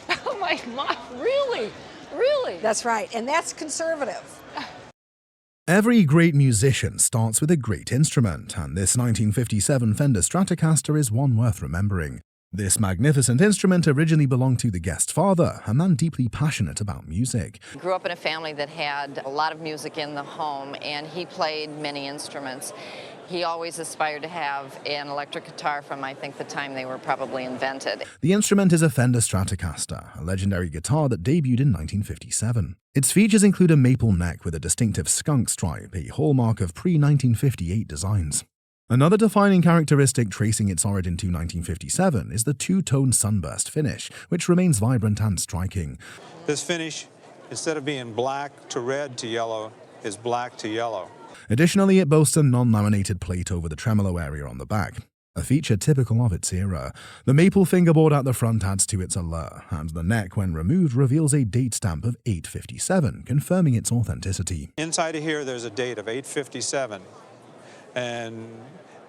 Oh my, really? Really? That's right, and that's conservative. Every great musician starts with a great instrument, and this 1957 Fender Stratocaster is one worth remembering. This magnificent instrument originally belonged to the guest father, a man deeply passionate about music. He grew up in a family that had a lot of music in the home, and he played many instruments. He always aspired to have an electric guitar from, I think, the time they were probably invented. The instrument is a Fender Stratocaster, a legendary guitar that debuted in 1957. Its features include a maple neck with a distinctive skunk stripe, a hallmark of pre-1958 designs. Another defining characteristic tracing its origin to 1957 is the two-tone sunburst finish, which remains vibrant and striking. This finish, instead of being black to red to yellow, is black to yellow. Additionally, it boasts a non-laminated plate over the tremolo area on the back, a feature typical of its era. The maple fingerboard at the front adds to its allure, and the neck, when removed, reveals a date stamp of 857, confirming its authenticity. Inside of here, there's a date of 857, and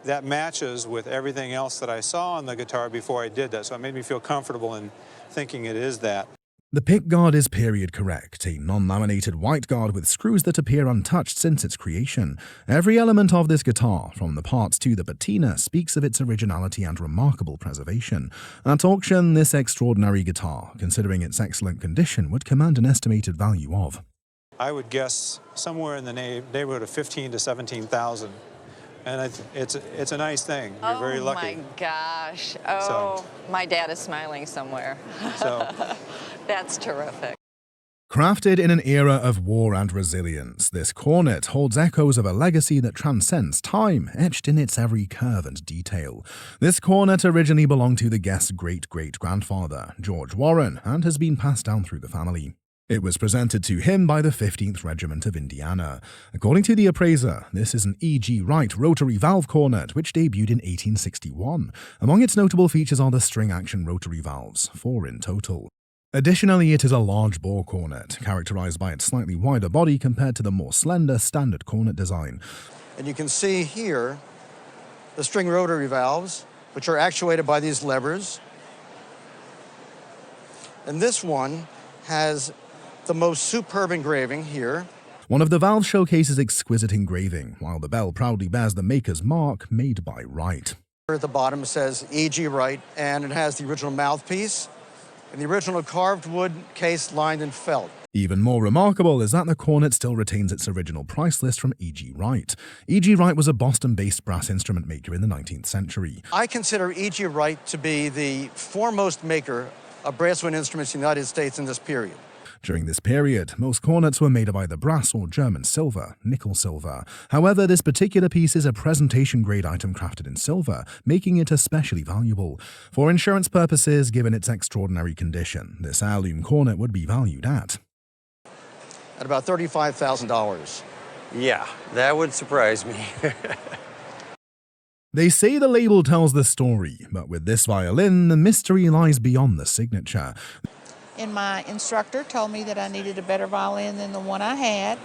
that matches with everything else that I saw on the guitar before I did that, so it made me feel comfortable in thinking it is that. The pickguard is period correct, a non-laminated white guard with screws that appear untouched since its creation. Every element of this guitar, from the parts to the patina, speaks of its originality and remarkable preservation. At auction, this extraordinary guitar, considering its excellent condition, would command an estimated value of... I would guess somewhere in the neighborhood of 15 to 17,000. And it's a nice thing. You're very lucky. Oh my gosh. Oh, my dad is smiling somewhere. So. That's terrific. Crafted in an era of war and resilience, this cornet holds echoes of a legacy that transcends time, etched in its every curve and detail. This cornet originally belonged to the guest's great-great-grandfather, George Warren, and has been passed down through the family. It was presented to him by the 15th Regiment of Indiana. According to the appraiser, this is an E.G. Wright rotary valve cornet which debuted in 1861. Among its notable features are the string-action rotary valves, 4 in total. Additionally, it is a large bore cornet, characterized by its slightly wider body compared to the more slender standard cornet design. And you can see here the string rotary valves, which are actuated by these levers. And this one has the most superb engraving here. One of the valves showcases exquisite engraving, while the bell proudly bears the maker's mark, made by Wright. At the bottom it says E.G. Wright, and it has the original mouthpiece and the original carved wood case lined in felt. Even more remarkable is that the cornet still retains its original price list from E.G. Wright. E.G. Wright was a Boston-based brass instrument maker in the 19th century. I consider E.G. Wright to be the foremost maker of brass wind instruments in the United States in this period. During this period, most cornets were made of either brass or German silver, nickel silver. However, this particular piece is a presentation-grade item crafted in silver, making it especially valuable. For insurance purposes, given its extraordinary condition, this heirloom cornet would be valued at about $35,000. Yeah, that would surprise me. They say the label tells the story, but with this violin, the mystery lies beyond the signature. And my instructor told me that I needed a better violin than the one I had,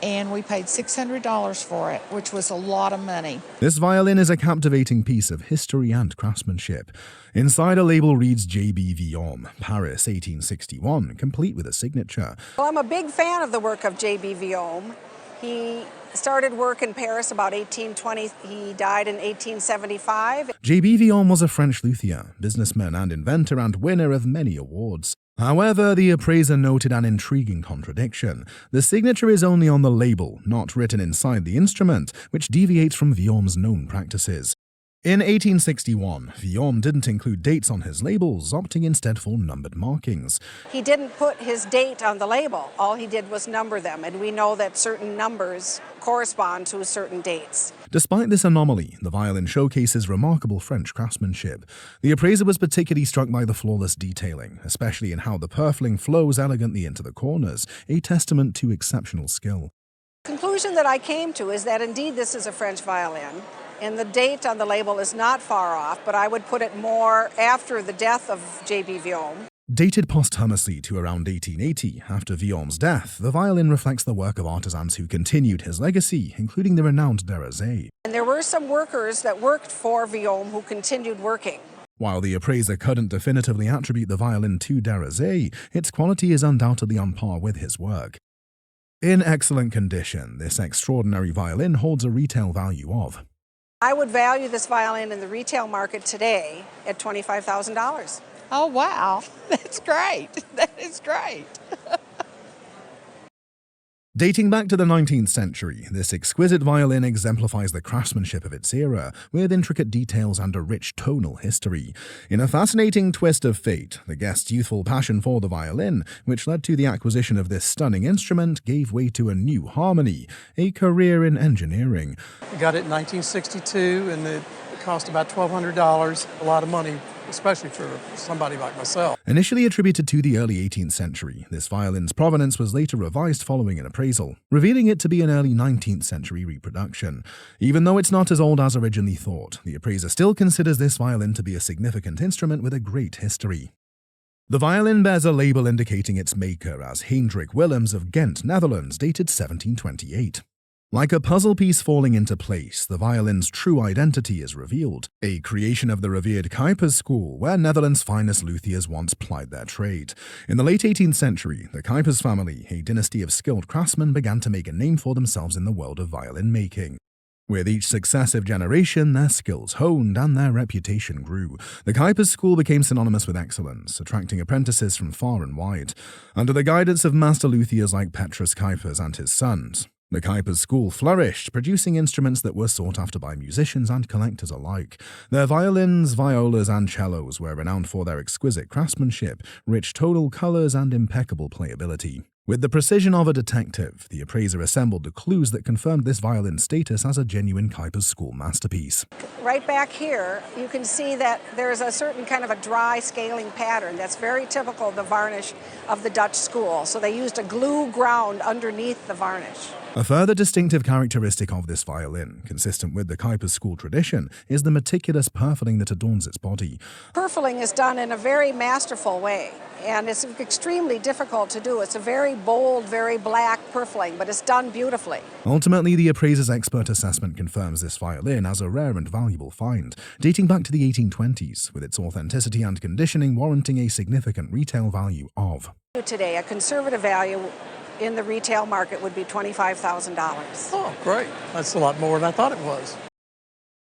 and we paid $600 for it, which was a lot of money. This violin is a captivating piece of history and craftsmanship. Inside, a label reads J.B. Viaume, Paris 1861, complete with a signature. Well, I'm a big fan of the work of J.B. Viaume. He started work in Paris about 1820. He died in 1875. J.B. Viaume was a French luthier, businessman and inventor and winner of many awards. However, the appraiser noted an intriguing contradiction. The signature is only on the label, not written inside the instrument, which deviates from Viaume's known practices. In 1861, Viaume didn't include dates on his labels, opting instead for numbered markings. He didn't put his date on the label. All he did was number them, and we know that certain numbers correspond to certain dates. Despite this anomaly, the violin showcases remarkable French craftsmanship. The appraiser was particularly struck by the flawless detailing, especially in how the purfling flows elegantly into the corners, a testament to exceptional skill. The conclusion that I came to is that indeed this is a French violin, and the date on the label is not far off, but I would put it more after the death of J.B. Viaume. Dated posthumously to around 1880, after Viaume's death, the violin reflects the work of artisans who continued his legacy, including the renowned Derazay. And there were some workers that worked for Viaume who continued working. While the appraiser couldn't definitively attribute the violin to Derazay, its quality is undoubtedly on par with his work. In excellent condition, this extraordinary violin holds a retail value of. I would value this violin in the retail market today at $25,000. Oh, wow. That's great. That is great. Dating back to the 19th century, this exquisite violin exemplifies the craftsmanship of its era, with intricate details and a rich tonal history. In a fascinating twist of fate, the guest's youthful passion for the violin, which led to the acquisition of this stunning instrument, gave way to a new harmony, a career in engineering. I got it in 1962, and it cost about $1,200, a lot of money, especially for somebody like myself. Initially attributed to the early 18th century, this violin's provenance was later revised following an appraisal, revealing it to be an early 19th century reproduction. Even though it's not as old as originally thought, the appraiser still considers this violin to be a significant instrument with a great history. The violin bears a label indicating its maker as Hendrik Willems of Ghent, Netherlands, dated 1728. Like a puzzle piece falling into place, the violin's true identity is revealed, a creation of the revered Kuipers school where Netherlands' finest luthiers once plied their trade. In the late 18th century, the Kuipers family, a dynasty of skilled craftsmen, began to make a name for themselves in the world of violin making. With each successive generation, their skills honed and their reputation grew. The Kuipers school became synonymous with excellence, attracting apprentices from far and wide. Under the guidance of master luthiers like Petrus Kuipers and his sons, the Kuipers school flourished, producing instruments that were sought after by musicians and collectors alike. Their violins, violas, and cellos were renowned for their exquisite craftsmanship, rich tonal colors, and impeccable playability. With the precision of a detective, the appraiser assembled the clues that confirmed this violin's status as a genuine Kuipers school masterpiece. Right back here, you can see that there's a certain kind of a dry scaling pattern that's very typical of the varnish of the Dutch school. So they used a glue ground underneath the varnish. A further distinctive characteristic of this violin, consistent with the Kuipers school tradition, is the meticulous purfling that adorns its body. Purfling is done in a very masterful way, and it's extremely difficult to do. It's a very bold, very black purfling, but it's done beautifully. Ultimately, the appraiser's expert assessment confirms this violin as a rare and valuable find, dating back to the 1820s, with its authenticity and conditioning warranting a significant retail value of. Today, a conservative value in the retail market would be $25,000. Oh, great. That's a lot more than I thought it was.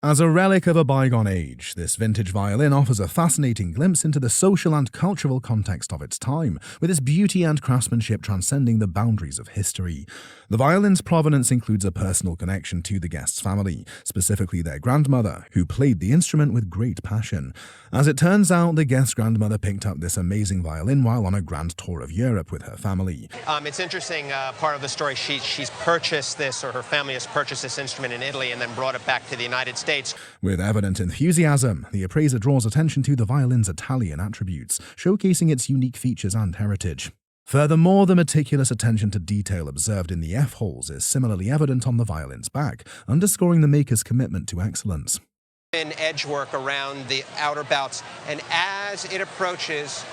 As a relic of a bygone age, this vintage violin offers a fascinating glimpse into the social and cultural context of its time, with its beauty and craftsmanship transcending the boundaries of history. The violin's provenance includes a personal connection to the guest's family, specifically their grandmother, who played the instrument with great passion. As it turns out, the guest's grandmother picked up this amazing violin while on a grand tour of Europe with her family. It's interesting, part of the story, she's purchased this, or her family has purchased this instrument in Italy and then brought it back to the United States. With evident enthusiasm, the appraiser draws attention to the violin's Italian attributes, showcasing its unique features and heritage. Furthermore, the meticulous attention to detail observed in the F-holes is similarly evident on the violin's back, underscoring the maker's commitment to excellence. in edge work around the outer bouts, and as it approaches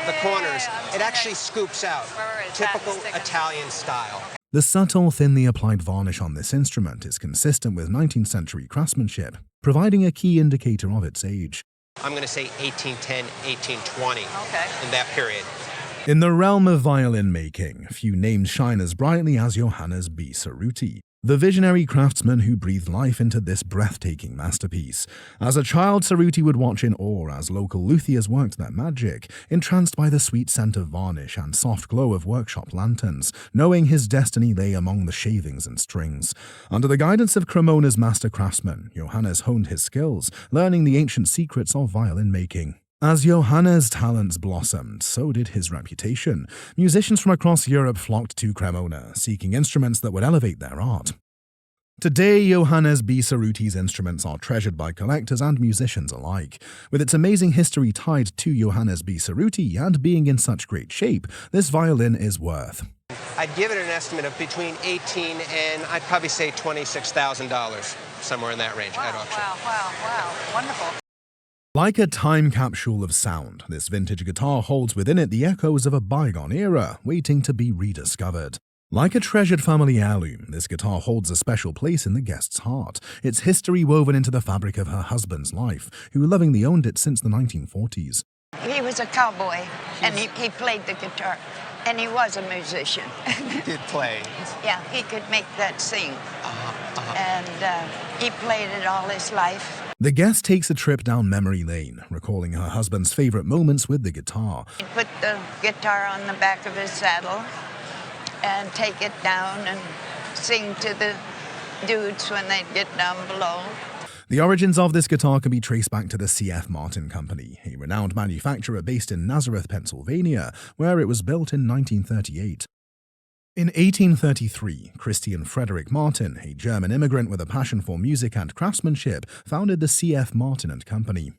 the corners, it actually scoops out. Typical Italian style. The subtle, thinly applied varnish on this instrument is consistent with 19th century craftsmanship, providing a key indicator of its age. I'm going to say 1810, 1820 in that period. In the realm of violin making, few names shine as brightly as Johannes B. Cerruti, the visionary craftsman who breathed life into this breathtaking masterpiece. As a child, Cerruti would watch in awe as local luthiers worked their magic, entranced by the sweet scent of varnish and soft glow of workshop lanterns, knowing his destiny lay among the shavings and strings. Under the guidance of Cremona's master craftsman, Johannes honed his skills, learning the ancient secrets of violin making. As Johannes' talents blossomed, so did his reputation. Musicians from across Europe flocked to Cremona, seeking instruments that would elevate their art. Today, Johannes B. Cerruti's instruments are treasured by collectors and musicians alike. With its amazing history tied to Johannes B. Cerruti and being in such great shape, this violin is worth. I'd give it an estimate of between $18,000 and I'd probably say $26,000, somewhere in that range at auction. Wow. Wonderful. Like a time capsule of sound, this vintage guitar holds within it the echoes of a bygone era, waiting to be rediscovered. Like a treasured family heirloom, this guitar holds a special place in the guest's heart, its history woven into the fabric of her husband's life, who lovingly owned it since the 1940s. He was a cowboy, and he played the guitar, and he was a musician. He did play. Yeah, he could make that sing, and he played it all his life. The guest takes a trip down memory lane, recalling her husband's favorite moments with the guitar. He'd put the guitar on the back of his saddle and take it down and sing to the dudes when they'd get down below. The origins of this guitar can be traced back to the C.F. Martin Company, a renowned manufacturer based in Nazareth, Pennsylvania, where it was built in 1938. In 1833, Christian Frederick Martin, a German immigrant with a passion for music and craftsmanship, founded the C.F. Martin & Company.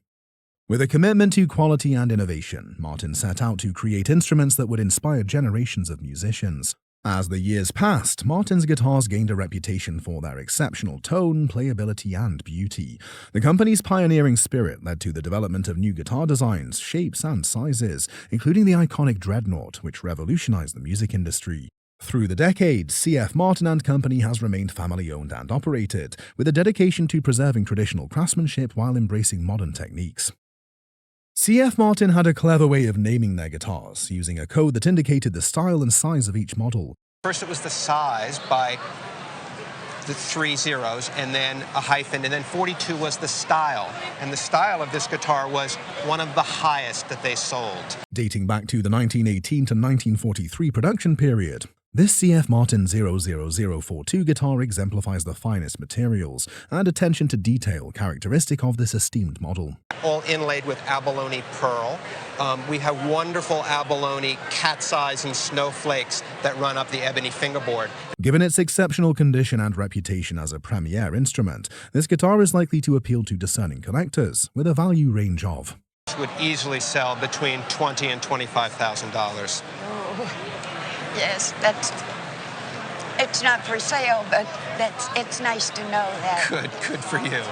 With a commitment to quality and innovation, Martin set out to create instruments that would inspire generations of musicians. As the years passed, Martin's guitars gained a reputation for their exceptional tone, playability, and beauty. The company's pioneering spirit led to the development of new guitar designs, shapes, and sizes, including the iconic Dreadnought, which revolutionized the music industry. Through the decades, C.F. Martin & Company has remained family-owned and operated, with a dedication to preserving traditional craftsmanship while embracing modern techniques. C.F. Martin had a clever way of naming their guitars, using a code that indicated the style and size of each model. First it was the size by the 3 zeros, and then a hyphen, and then 42 was the style. And the style of this guitar was one of the highest that they sold. Dating back to the 1918 to 1943 production period, this C.F. Martin 00042 guitar exemplifies the finest materials and attention to detail characteristic of this esteemed model. All inlaid with abalone pearl. We have wonderful abalone cat's eyes and snowflakes that run up the ebony fingerboard. Given its exceptional condition and reputation as a premier instrument, this guitar is likely to appeal to discerning collectors with a value range of. This would easily sell between $20,000 and $25,000. Oh, yes, it's not for sale, but it's nice to know that. Good for you.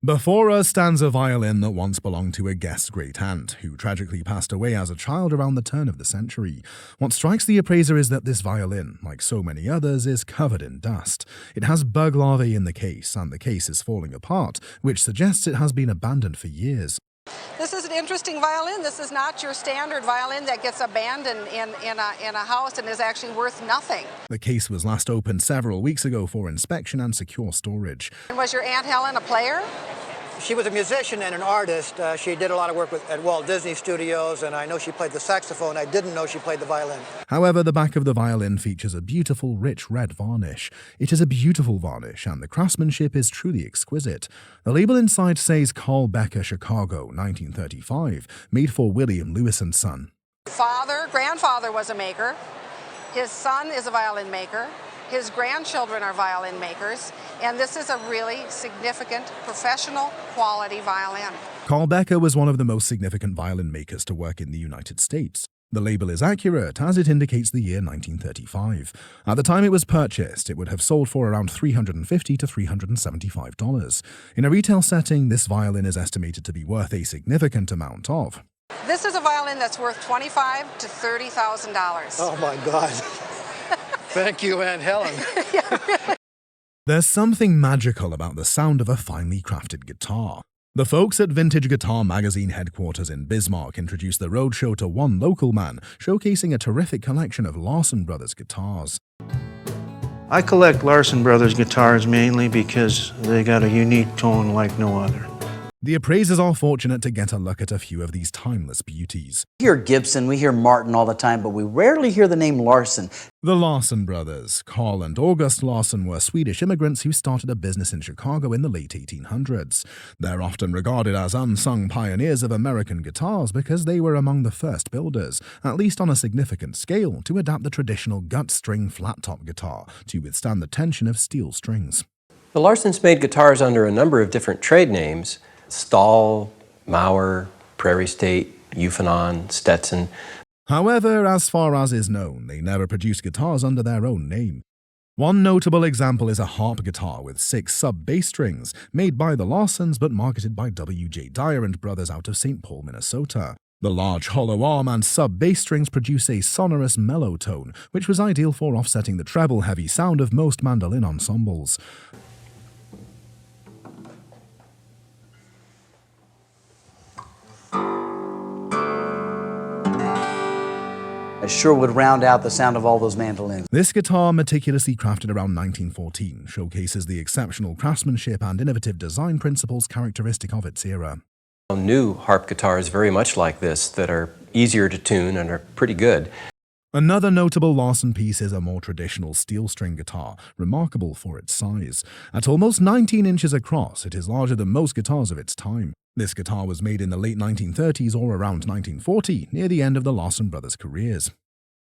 Before us stands a violin that once belonged to a guest's great aunt, who tragically passed away as a child around the turn of the century. What strikes the appraiser is that this violin, like so many others, is covered in dust. It has bug larvae in the case, and the case is falling apart, which suggests it has been abandoned for years. This is an interesting violin. This is not your standard violin that gets abandoned in a house and is actually worth nothing. The case was last opened several weeks ago for inspection and secure storage. And was your Aunt Helen a player? She was a musician and an artist. She did a lot of work at Walt Disney Studios, and I know she played the saxophone. I didn't know she played the violin. However, the back of the violin features a beautiful, rich red varnish. It is a beautiful varnish, and the craftsmanship is truly exquisite. The label inside says Carl Becker, Chicago, 1935, made for William Lewis & Son. Grandfather was a maker. His son is a violin maker. His grandchildren are violin makers, and this is a really significant professional quality violin. Carl Becker was one of the most significant violin makers to work in the United States. The label is accurate as it indicates the year 1935. At the time it was purchased, it would have sold for around $350 to $375. In a retail setting, this violin is estimated to be worth a significant amount of. This is a violin that's worth $25,000 to $30,000. Oh my God. Thank you, Aunt Helen. There's something magical about the sound of a finely crafted guitar. The folks at Vintage Guitar Magazine headquarters in Bismarck introduced the Roadshow to one local man, showcasing a terrific collection of Larson Brothers guitars. I collect Larson Brothers guitars mainly because they got a unique tone like no other. The appraisers are fortunate to get a look at a few of these timeless beauties. We hear Gibson, we hear Martin all the time, but we rarely hear the name Larson. The Larson brothers, Carl and August Larson, were Swedish immigrants who started a business in Chicago in the late 1800s. They're often regarded as unsung pioneers of American guitars because they were among the first builders, at least on a significant scale, to adapt the traditional gut-string flat-top guitar to withstand the tension of steel strings. The Larsons made guitars under a number of different trade names: Stahl, Mauer, Prairie State, Euphemon, Stetson. However, as far as is known, they never produced guitars under their own name. One notable example is a harp guitar with 6 sub-bass strings, made by the Larsons but marketed by W.J. Dyer and Brothers out of St. Paul, Minnesota. The large hollow arm and sub-bass strings produce a sonorous mellow tone, which was ideal for offsetting the treble-heavy sound of most mandolin ensembles. It sure would round out the sound of all those mandolins. This guitar, meticulously crafted around 1914, showcases the exceptional craftsmanship and innovative design principles characteristic of its era. New harp guitars very much like this that are easier to tune and are pretty good. Another notable Larson piece is a more traditional steel string guitar, remarkable for its size. At almost 19 inches across, it is larger than most guitars of its time. This guitar was made in the late 1930s or around 1940, near the end of the Larson brothers' careers.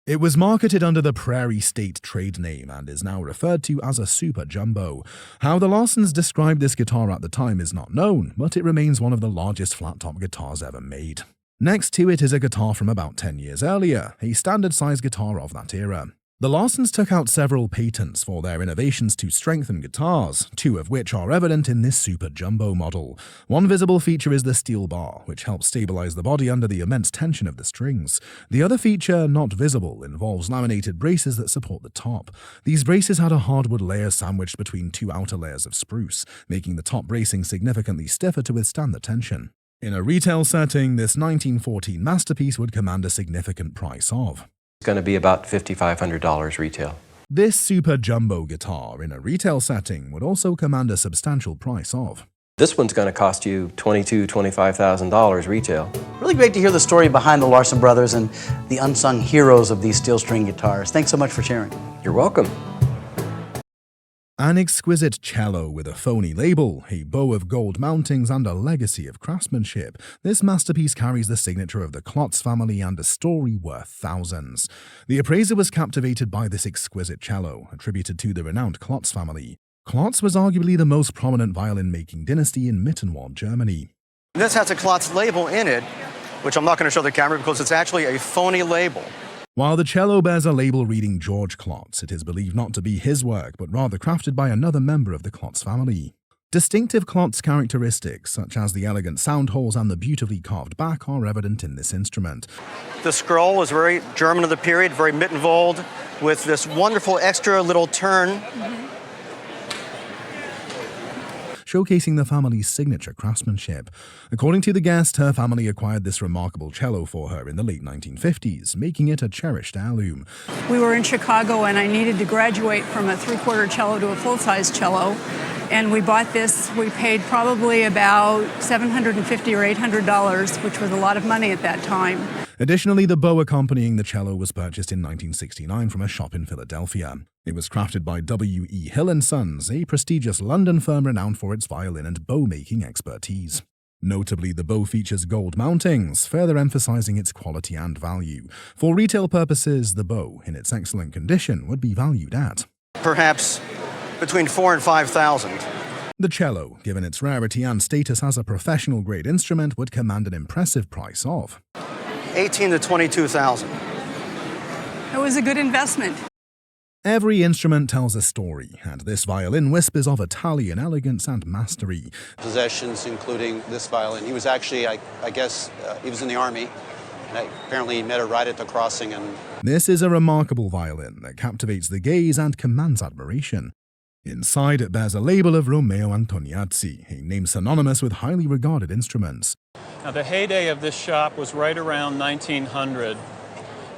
It was marketed under the Prairie State trade name and is now referred to as a Super Jumbo. How the Larsons described this guitar at the time is not known, but it remains one of the largest flat-top guitars ever made. Next to it is a guitar from about 10 years earlier, a standard-size guitar of that era. The Larsons took out several patents for their innovations to strengthen guitars, 2 of which are evident in this Super Jumbo model. One visible feature is the steel bar, which helps stabilize the body under the immense tension of the strings. The other feature, not visible, involves laminated braces that support the top. These braces had a hardwood layer sandwiched between 2 outer layers of spruce, making the top bracing significantly stiffer to withstand the tension. In a retail setting, this 1914 masterpiece would command a significant price of. It's going to be about $5,500 retail. This Super Jumbo guitar in a retail setting would also command a substantial price of. This one's going to cost you $22,000 to $25,000 retail. Really great to hear the story behind the Larson brothers and the unsung heroes of these steel string guitars. Thanks so much for sharing. You're welcome. An exquisite cello with a phony label, a bow of gold mountings, and a legacy of craftsmanship, this masterpiece carries the signature of the Klotz family and a story worth thousands. The appraiser was captivated by this exquisite cello, attributed to the renowned Klotz family. Klotz was arguably the most prominent violin-making dynasty in Mittenwald, Germany. This has a Klotz label in it, which I'm not going to show the camera because it's actually a phony label. While the cello bears a label reading George Klotz, it is believed not to be his work, but rather crafted by another member of the Klotz family. Distinctive Klotz characteristics, such as the elegant sound holes and the beautifully carved back, are evident in this instrument. The scroll is very German of the period, very Mittenwald, with this wonderful extra little turn. Showcasing the family's signature craftsmanship. According to the guest, her family acquired this remarkable cello for her in the late 1950s, making it a cherished heirloom. We were in Chicago and I needed to graduate from a 3/4 cello to a full-size cello. And we bought this, we paid probably about $750 or $800, which was a lot of money at that time. Additionally, the bow accompanying the cello was purchased in 1969 from a shop in Philadelphia. It was crafted by W.E. Hill & Sons, a prestigious London firm renowned for its violin and bow-making expertise. Notably, the bow features gold mountings, further emphasizing its quality and value. For retail purposes, the bow, in its excellent condition, would be valued at Perhaps between $4,000 and $5,000. The cello, given its rarity and status as a professional-grade instrument, would command an impressive price of. 18 to 22,000. It was a good investment. Every instrument tells a story, and this violin whispers of Italian elegance and mastery. Possessions including this violin. He was actually, I guess, he was in the army, and apparently he met her right at the crossing. And This is a remarkable violin that captivates the gaze and commands admiration. Inside it bears a label of Romeo Antoniazzi, a name synonymous with highly regarded instruments. Now, the heyday of this shop was right around 1900.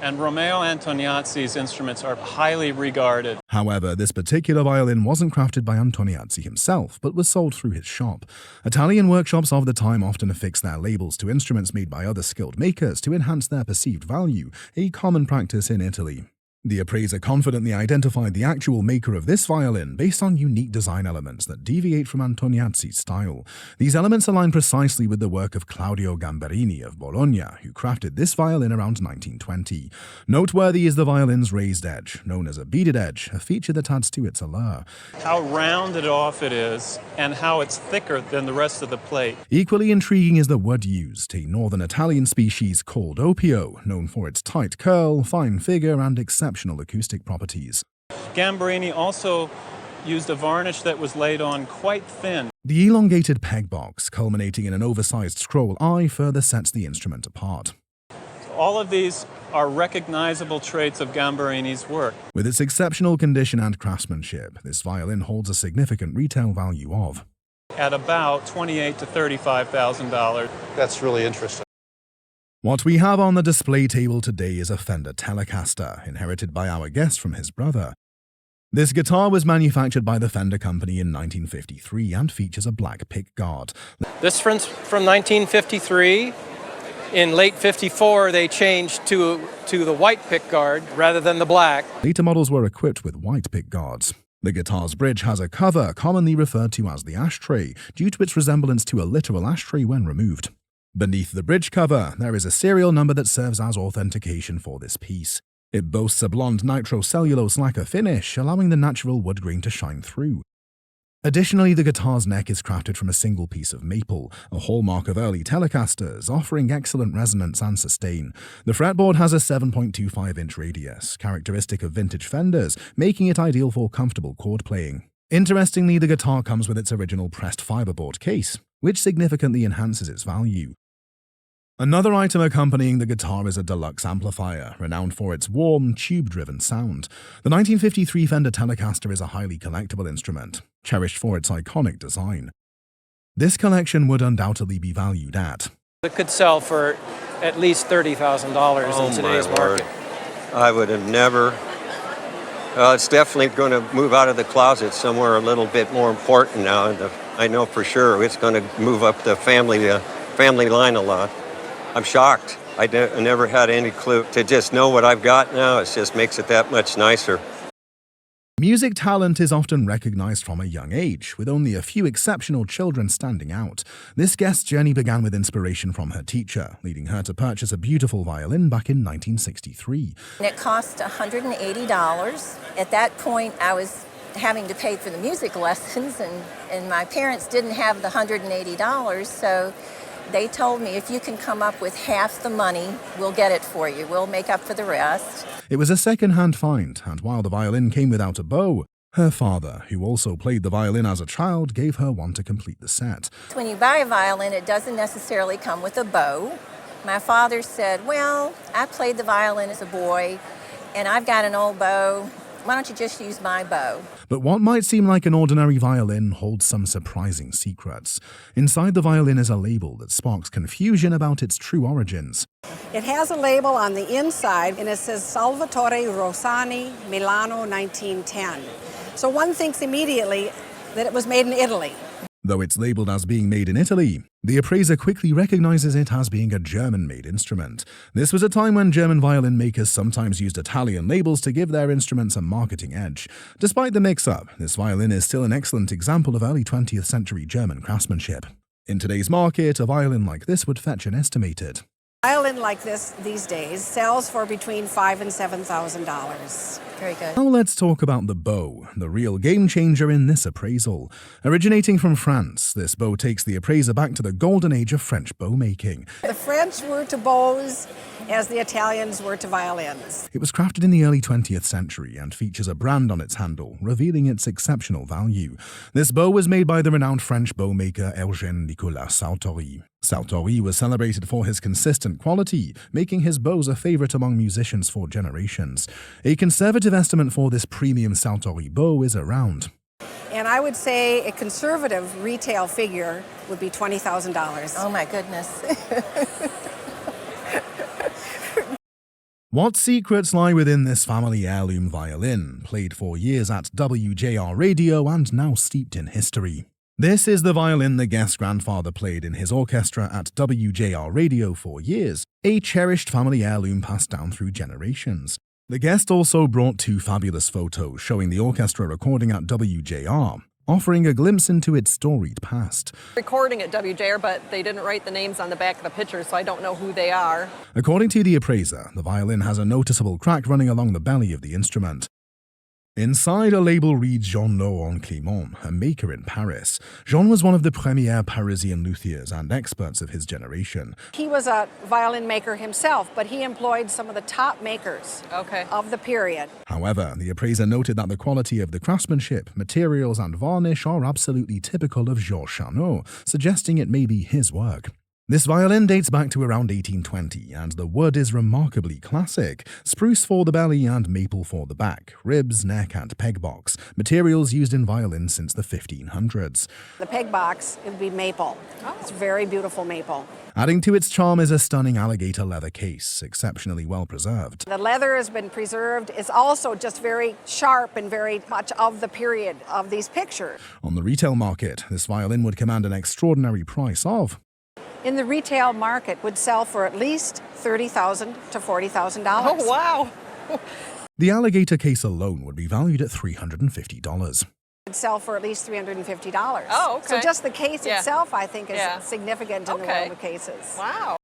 And Romeo Antoniazzi's instruments are highly regarded. However, this particular violin wasn't crafted by Antoniazzi himself, but was sold through his shop. Italian workshops of the time often affixed their labels to instruments made by other skilled makers to enhance their perceived value, a common practice in Italy. The appraiser confidently identified the actual maker of this violin based on unique design elements that deviate from Antoniazzi's style. These elements align precisely with the work of Claudio Gamberini of Bologna, who crafted this violin around 1920. Noteworthy is the violin's raised edge, known as a beaded edge, a feature that adds to its allure. How rounded off it is, and how it's thicker than the rest of the plate. Equally intriguing is the wood used, a northern Italian species called oppio, known for its tight curl, fine figure, and exceptional acoustic properties. Gamberini also used a varnish that was laid on quite thin. The elongated peg box, culminating in an oversized scroll eye, further sets the instrument apart. All of these are recognizable traits of Gamberini's work. With its exceptional condition and craftsmanship, this violin holds a significant retail value of At about $28,000 to $35,000. that's really interesting. What we have on the display table today is a Fender Telecaster, inherited by our guest from his brother. This guitar was manufactured by the Fender Company in 1953 and features a black pickguard. This one's from 1953. In late 54, they changed to the white pickguard rather than the black. Later models were equipped with white pickguards. The guitar's bridge has a cover commonly referred to as the ashtray, due to its resemblance to a literal ashtray when removed. Beneath the bridge cover, there is a serial number that serves as authentication for this piece. It boasts a blonde nitrocellulose lacquer finish, allowing the natural wood grain to shine through. Additionally, the guitar's neck is crafted from a single piece of maple, a hallmark of early Telecasters, offering excellent resonance and sustain. The fretboard has a 7.25-inch radius, characteristic of vintage Fenders, making it ideal for comfortable chord playing. Interestingly, the guitar comes with its original pressed fiberboard case, which significantly enhances its value. Another item accompanying the guitar is a deluxe amplifier, renowned for its warm, tube-driven sound. The 1953 Fender Telecaster is a highly collectible instrument, cherished for its iconic design. This collection would undoubtedly be valued at It could sell for at least $30,000 in today's market. I would have never. It's definitely going to move out of the closet somewhere a little bit more important now. I know for sure it's going to move up the family line a lot. I'm shocked. I never had any clue. To just know what I've got now, it just makes it that much nicer. Music talent is often recognized from a young age, with only a few exceptional children standing out. This guest's journey began with inspiration from her teacher, leading her to purchase a beautiful violin back in 1963. It cost $180. At that point, I was having to pay for the music lessons, and my parents didn't have the $180, so they told me, if you can come up with half the money, we'll get it for you. We'll make up for the rest. It was a second-hand find, and while the violin came without a bow, her father, who also played the violin as a child, gave her one to complete the set. When you buy a violin, it doesn't necessarily come with a bow. My father said, well, I played the violin as a boy, and I've got an old bow. Why don't you just use my bow? But what might seem like an ordinary violin holds some surprising secrets. Inside the violin is a label that sparks confusion about its true origins. It has a label on the inside, and it says Salvatore Rossani, Milano, 1910. So one thinks immediately that it was made in Italy. Though it's labeled as being made in Italy, the appraiser quickly recognizes it as being a German-made instrument. This was a time when German violin makers sometimes used Italian labels to give their instruments a marketing edge. Despite the mix-up, this violin is still an excellent example of early 20th century German craftsmanship. In today's market, a violin like this would fetch an estimated A violin like this these days sells for between $5,000 and $7,000. Very good. Now let's talk about the bow, the real game changer in this appraisal. Originating from France, this bow takes the appraiser back to the golden age of French bow making. The French were to bows as the Italians were to violins. It was crafted in the early 20th century and features a brand on its handle, revealing its exceptional value. This bow was made by the renowned French bow maker Eugène Nicolas Sartori. Sartori was celebrated for his consistent quality, making his bows a favorite among musicians for generations. A conservative estimate for this premium Sartori bow is around. And I would say a conservative retail figure would be $20,000. Oh my goodness. What secrets lie within this family heirloom violin, played for years at WJR Radio and now steeped in history? This is the violin the guest's grandfather played in his orchestra at WJR Radio for years, a cherished family heirloom passed down through generations. The guest also brought 2 fabulous photos showing the orchestra recording at WJR, offering a glimpse into its storied past. Recording at WJR, but they didn't write the names on the back of the pictures, so I don't know who they are. According to the appraiser, the violin has a noticeable crack running along the belly of the instrument. Inside, a label reads Jean-Laurent Clément, a maker in Paris. Jean was one of the première Parisian luthiers and experts of his generation. He was a violin maker himself, but he employed some of the top makers of the period. However, the appraiser noted that the quality of the craftsmanship, materials and varnish are absolutely typical of Georges Charnot, suggesting it may be his work. This violin dates back to around 1820, and the wood is remarkably classic. Spruce for the belly and maple for the back, ribs, neck and peg box, materials used in violins since the 1500s. The peg box, it would be maple. It's very beautiful maple. Adding to its charm is a stunning alligator leather case, exceptionally well preserved. The leather has been preserved. It's also just very sharp and very much of the period of these pictures. On the retail market, this violin would command an extraordinary price of... In the retail market, would sell for at least $30,000 to $40,000. Oh, wow. The alligator case alone would be valued at $350. Would sell for at least $350. Oh, okay. So just the case Yeah. itself, I think, is Yeah. significant in the world of cases. Wow.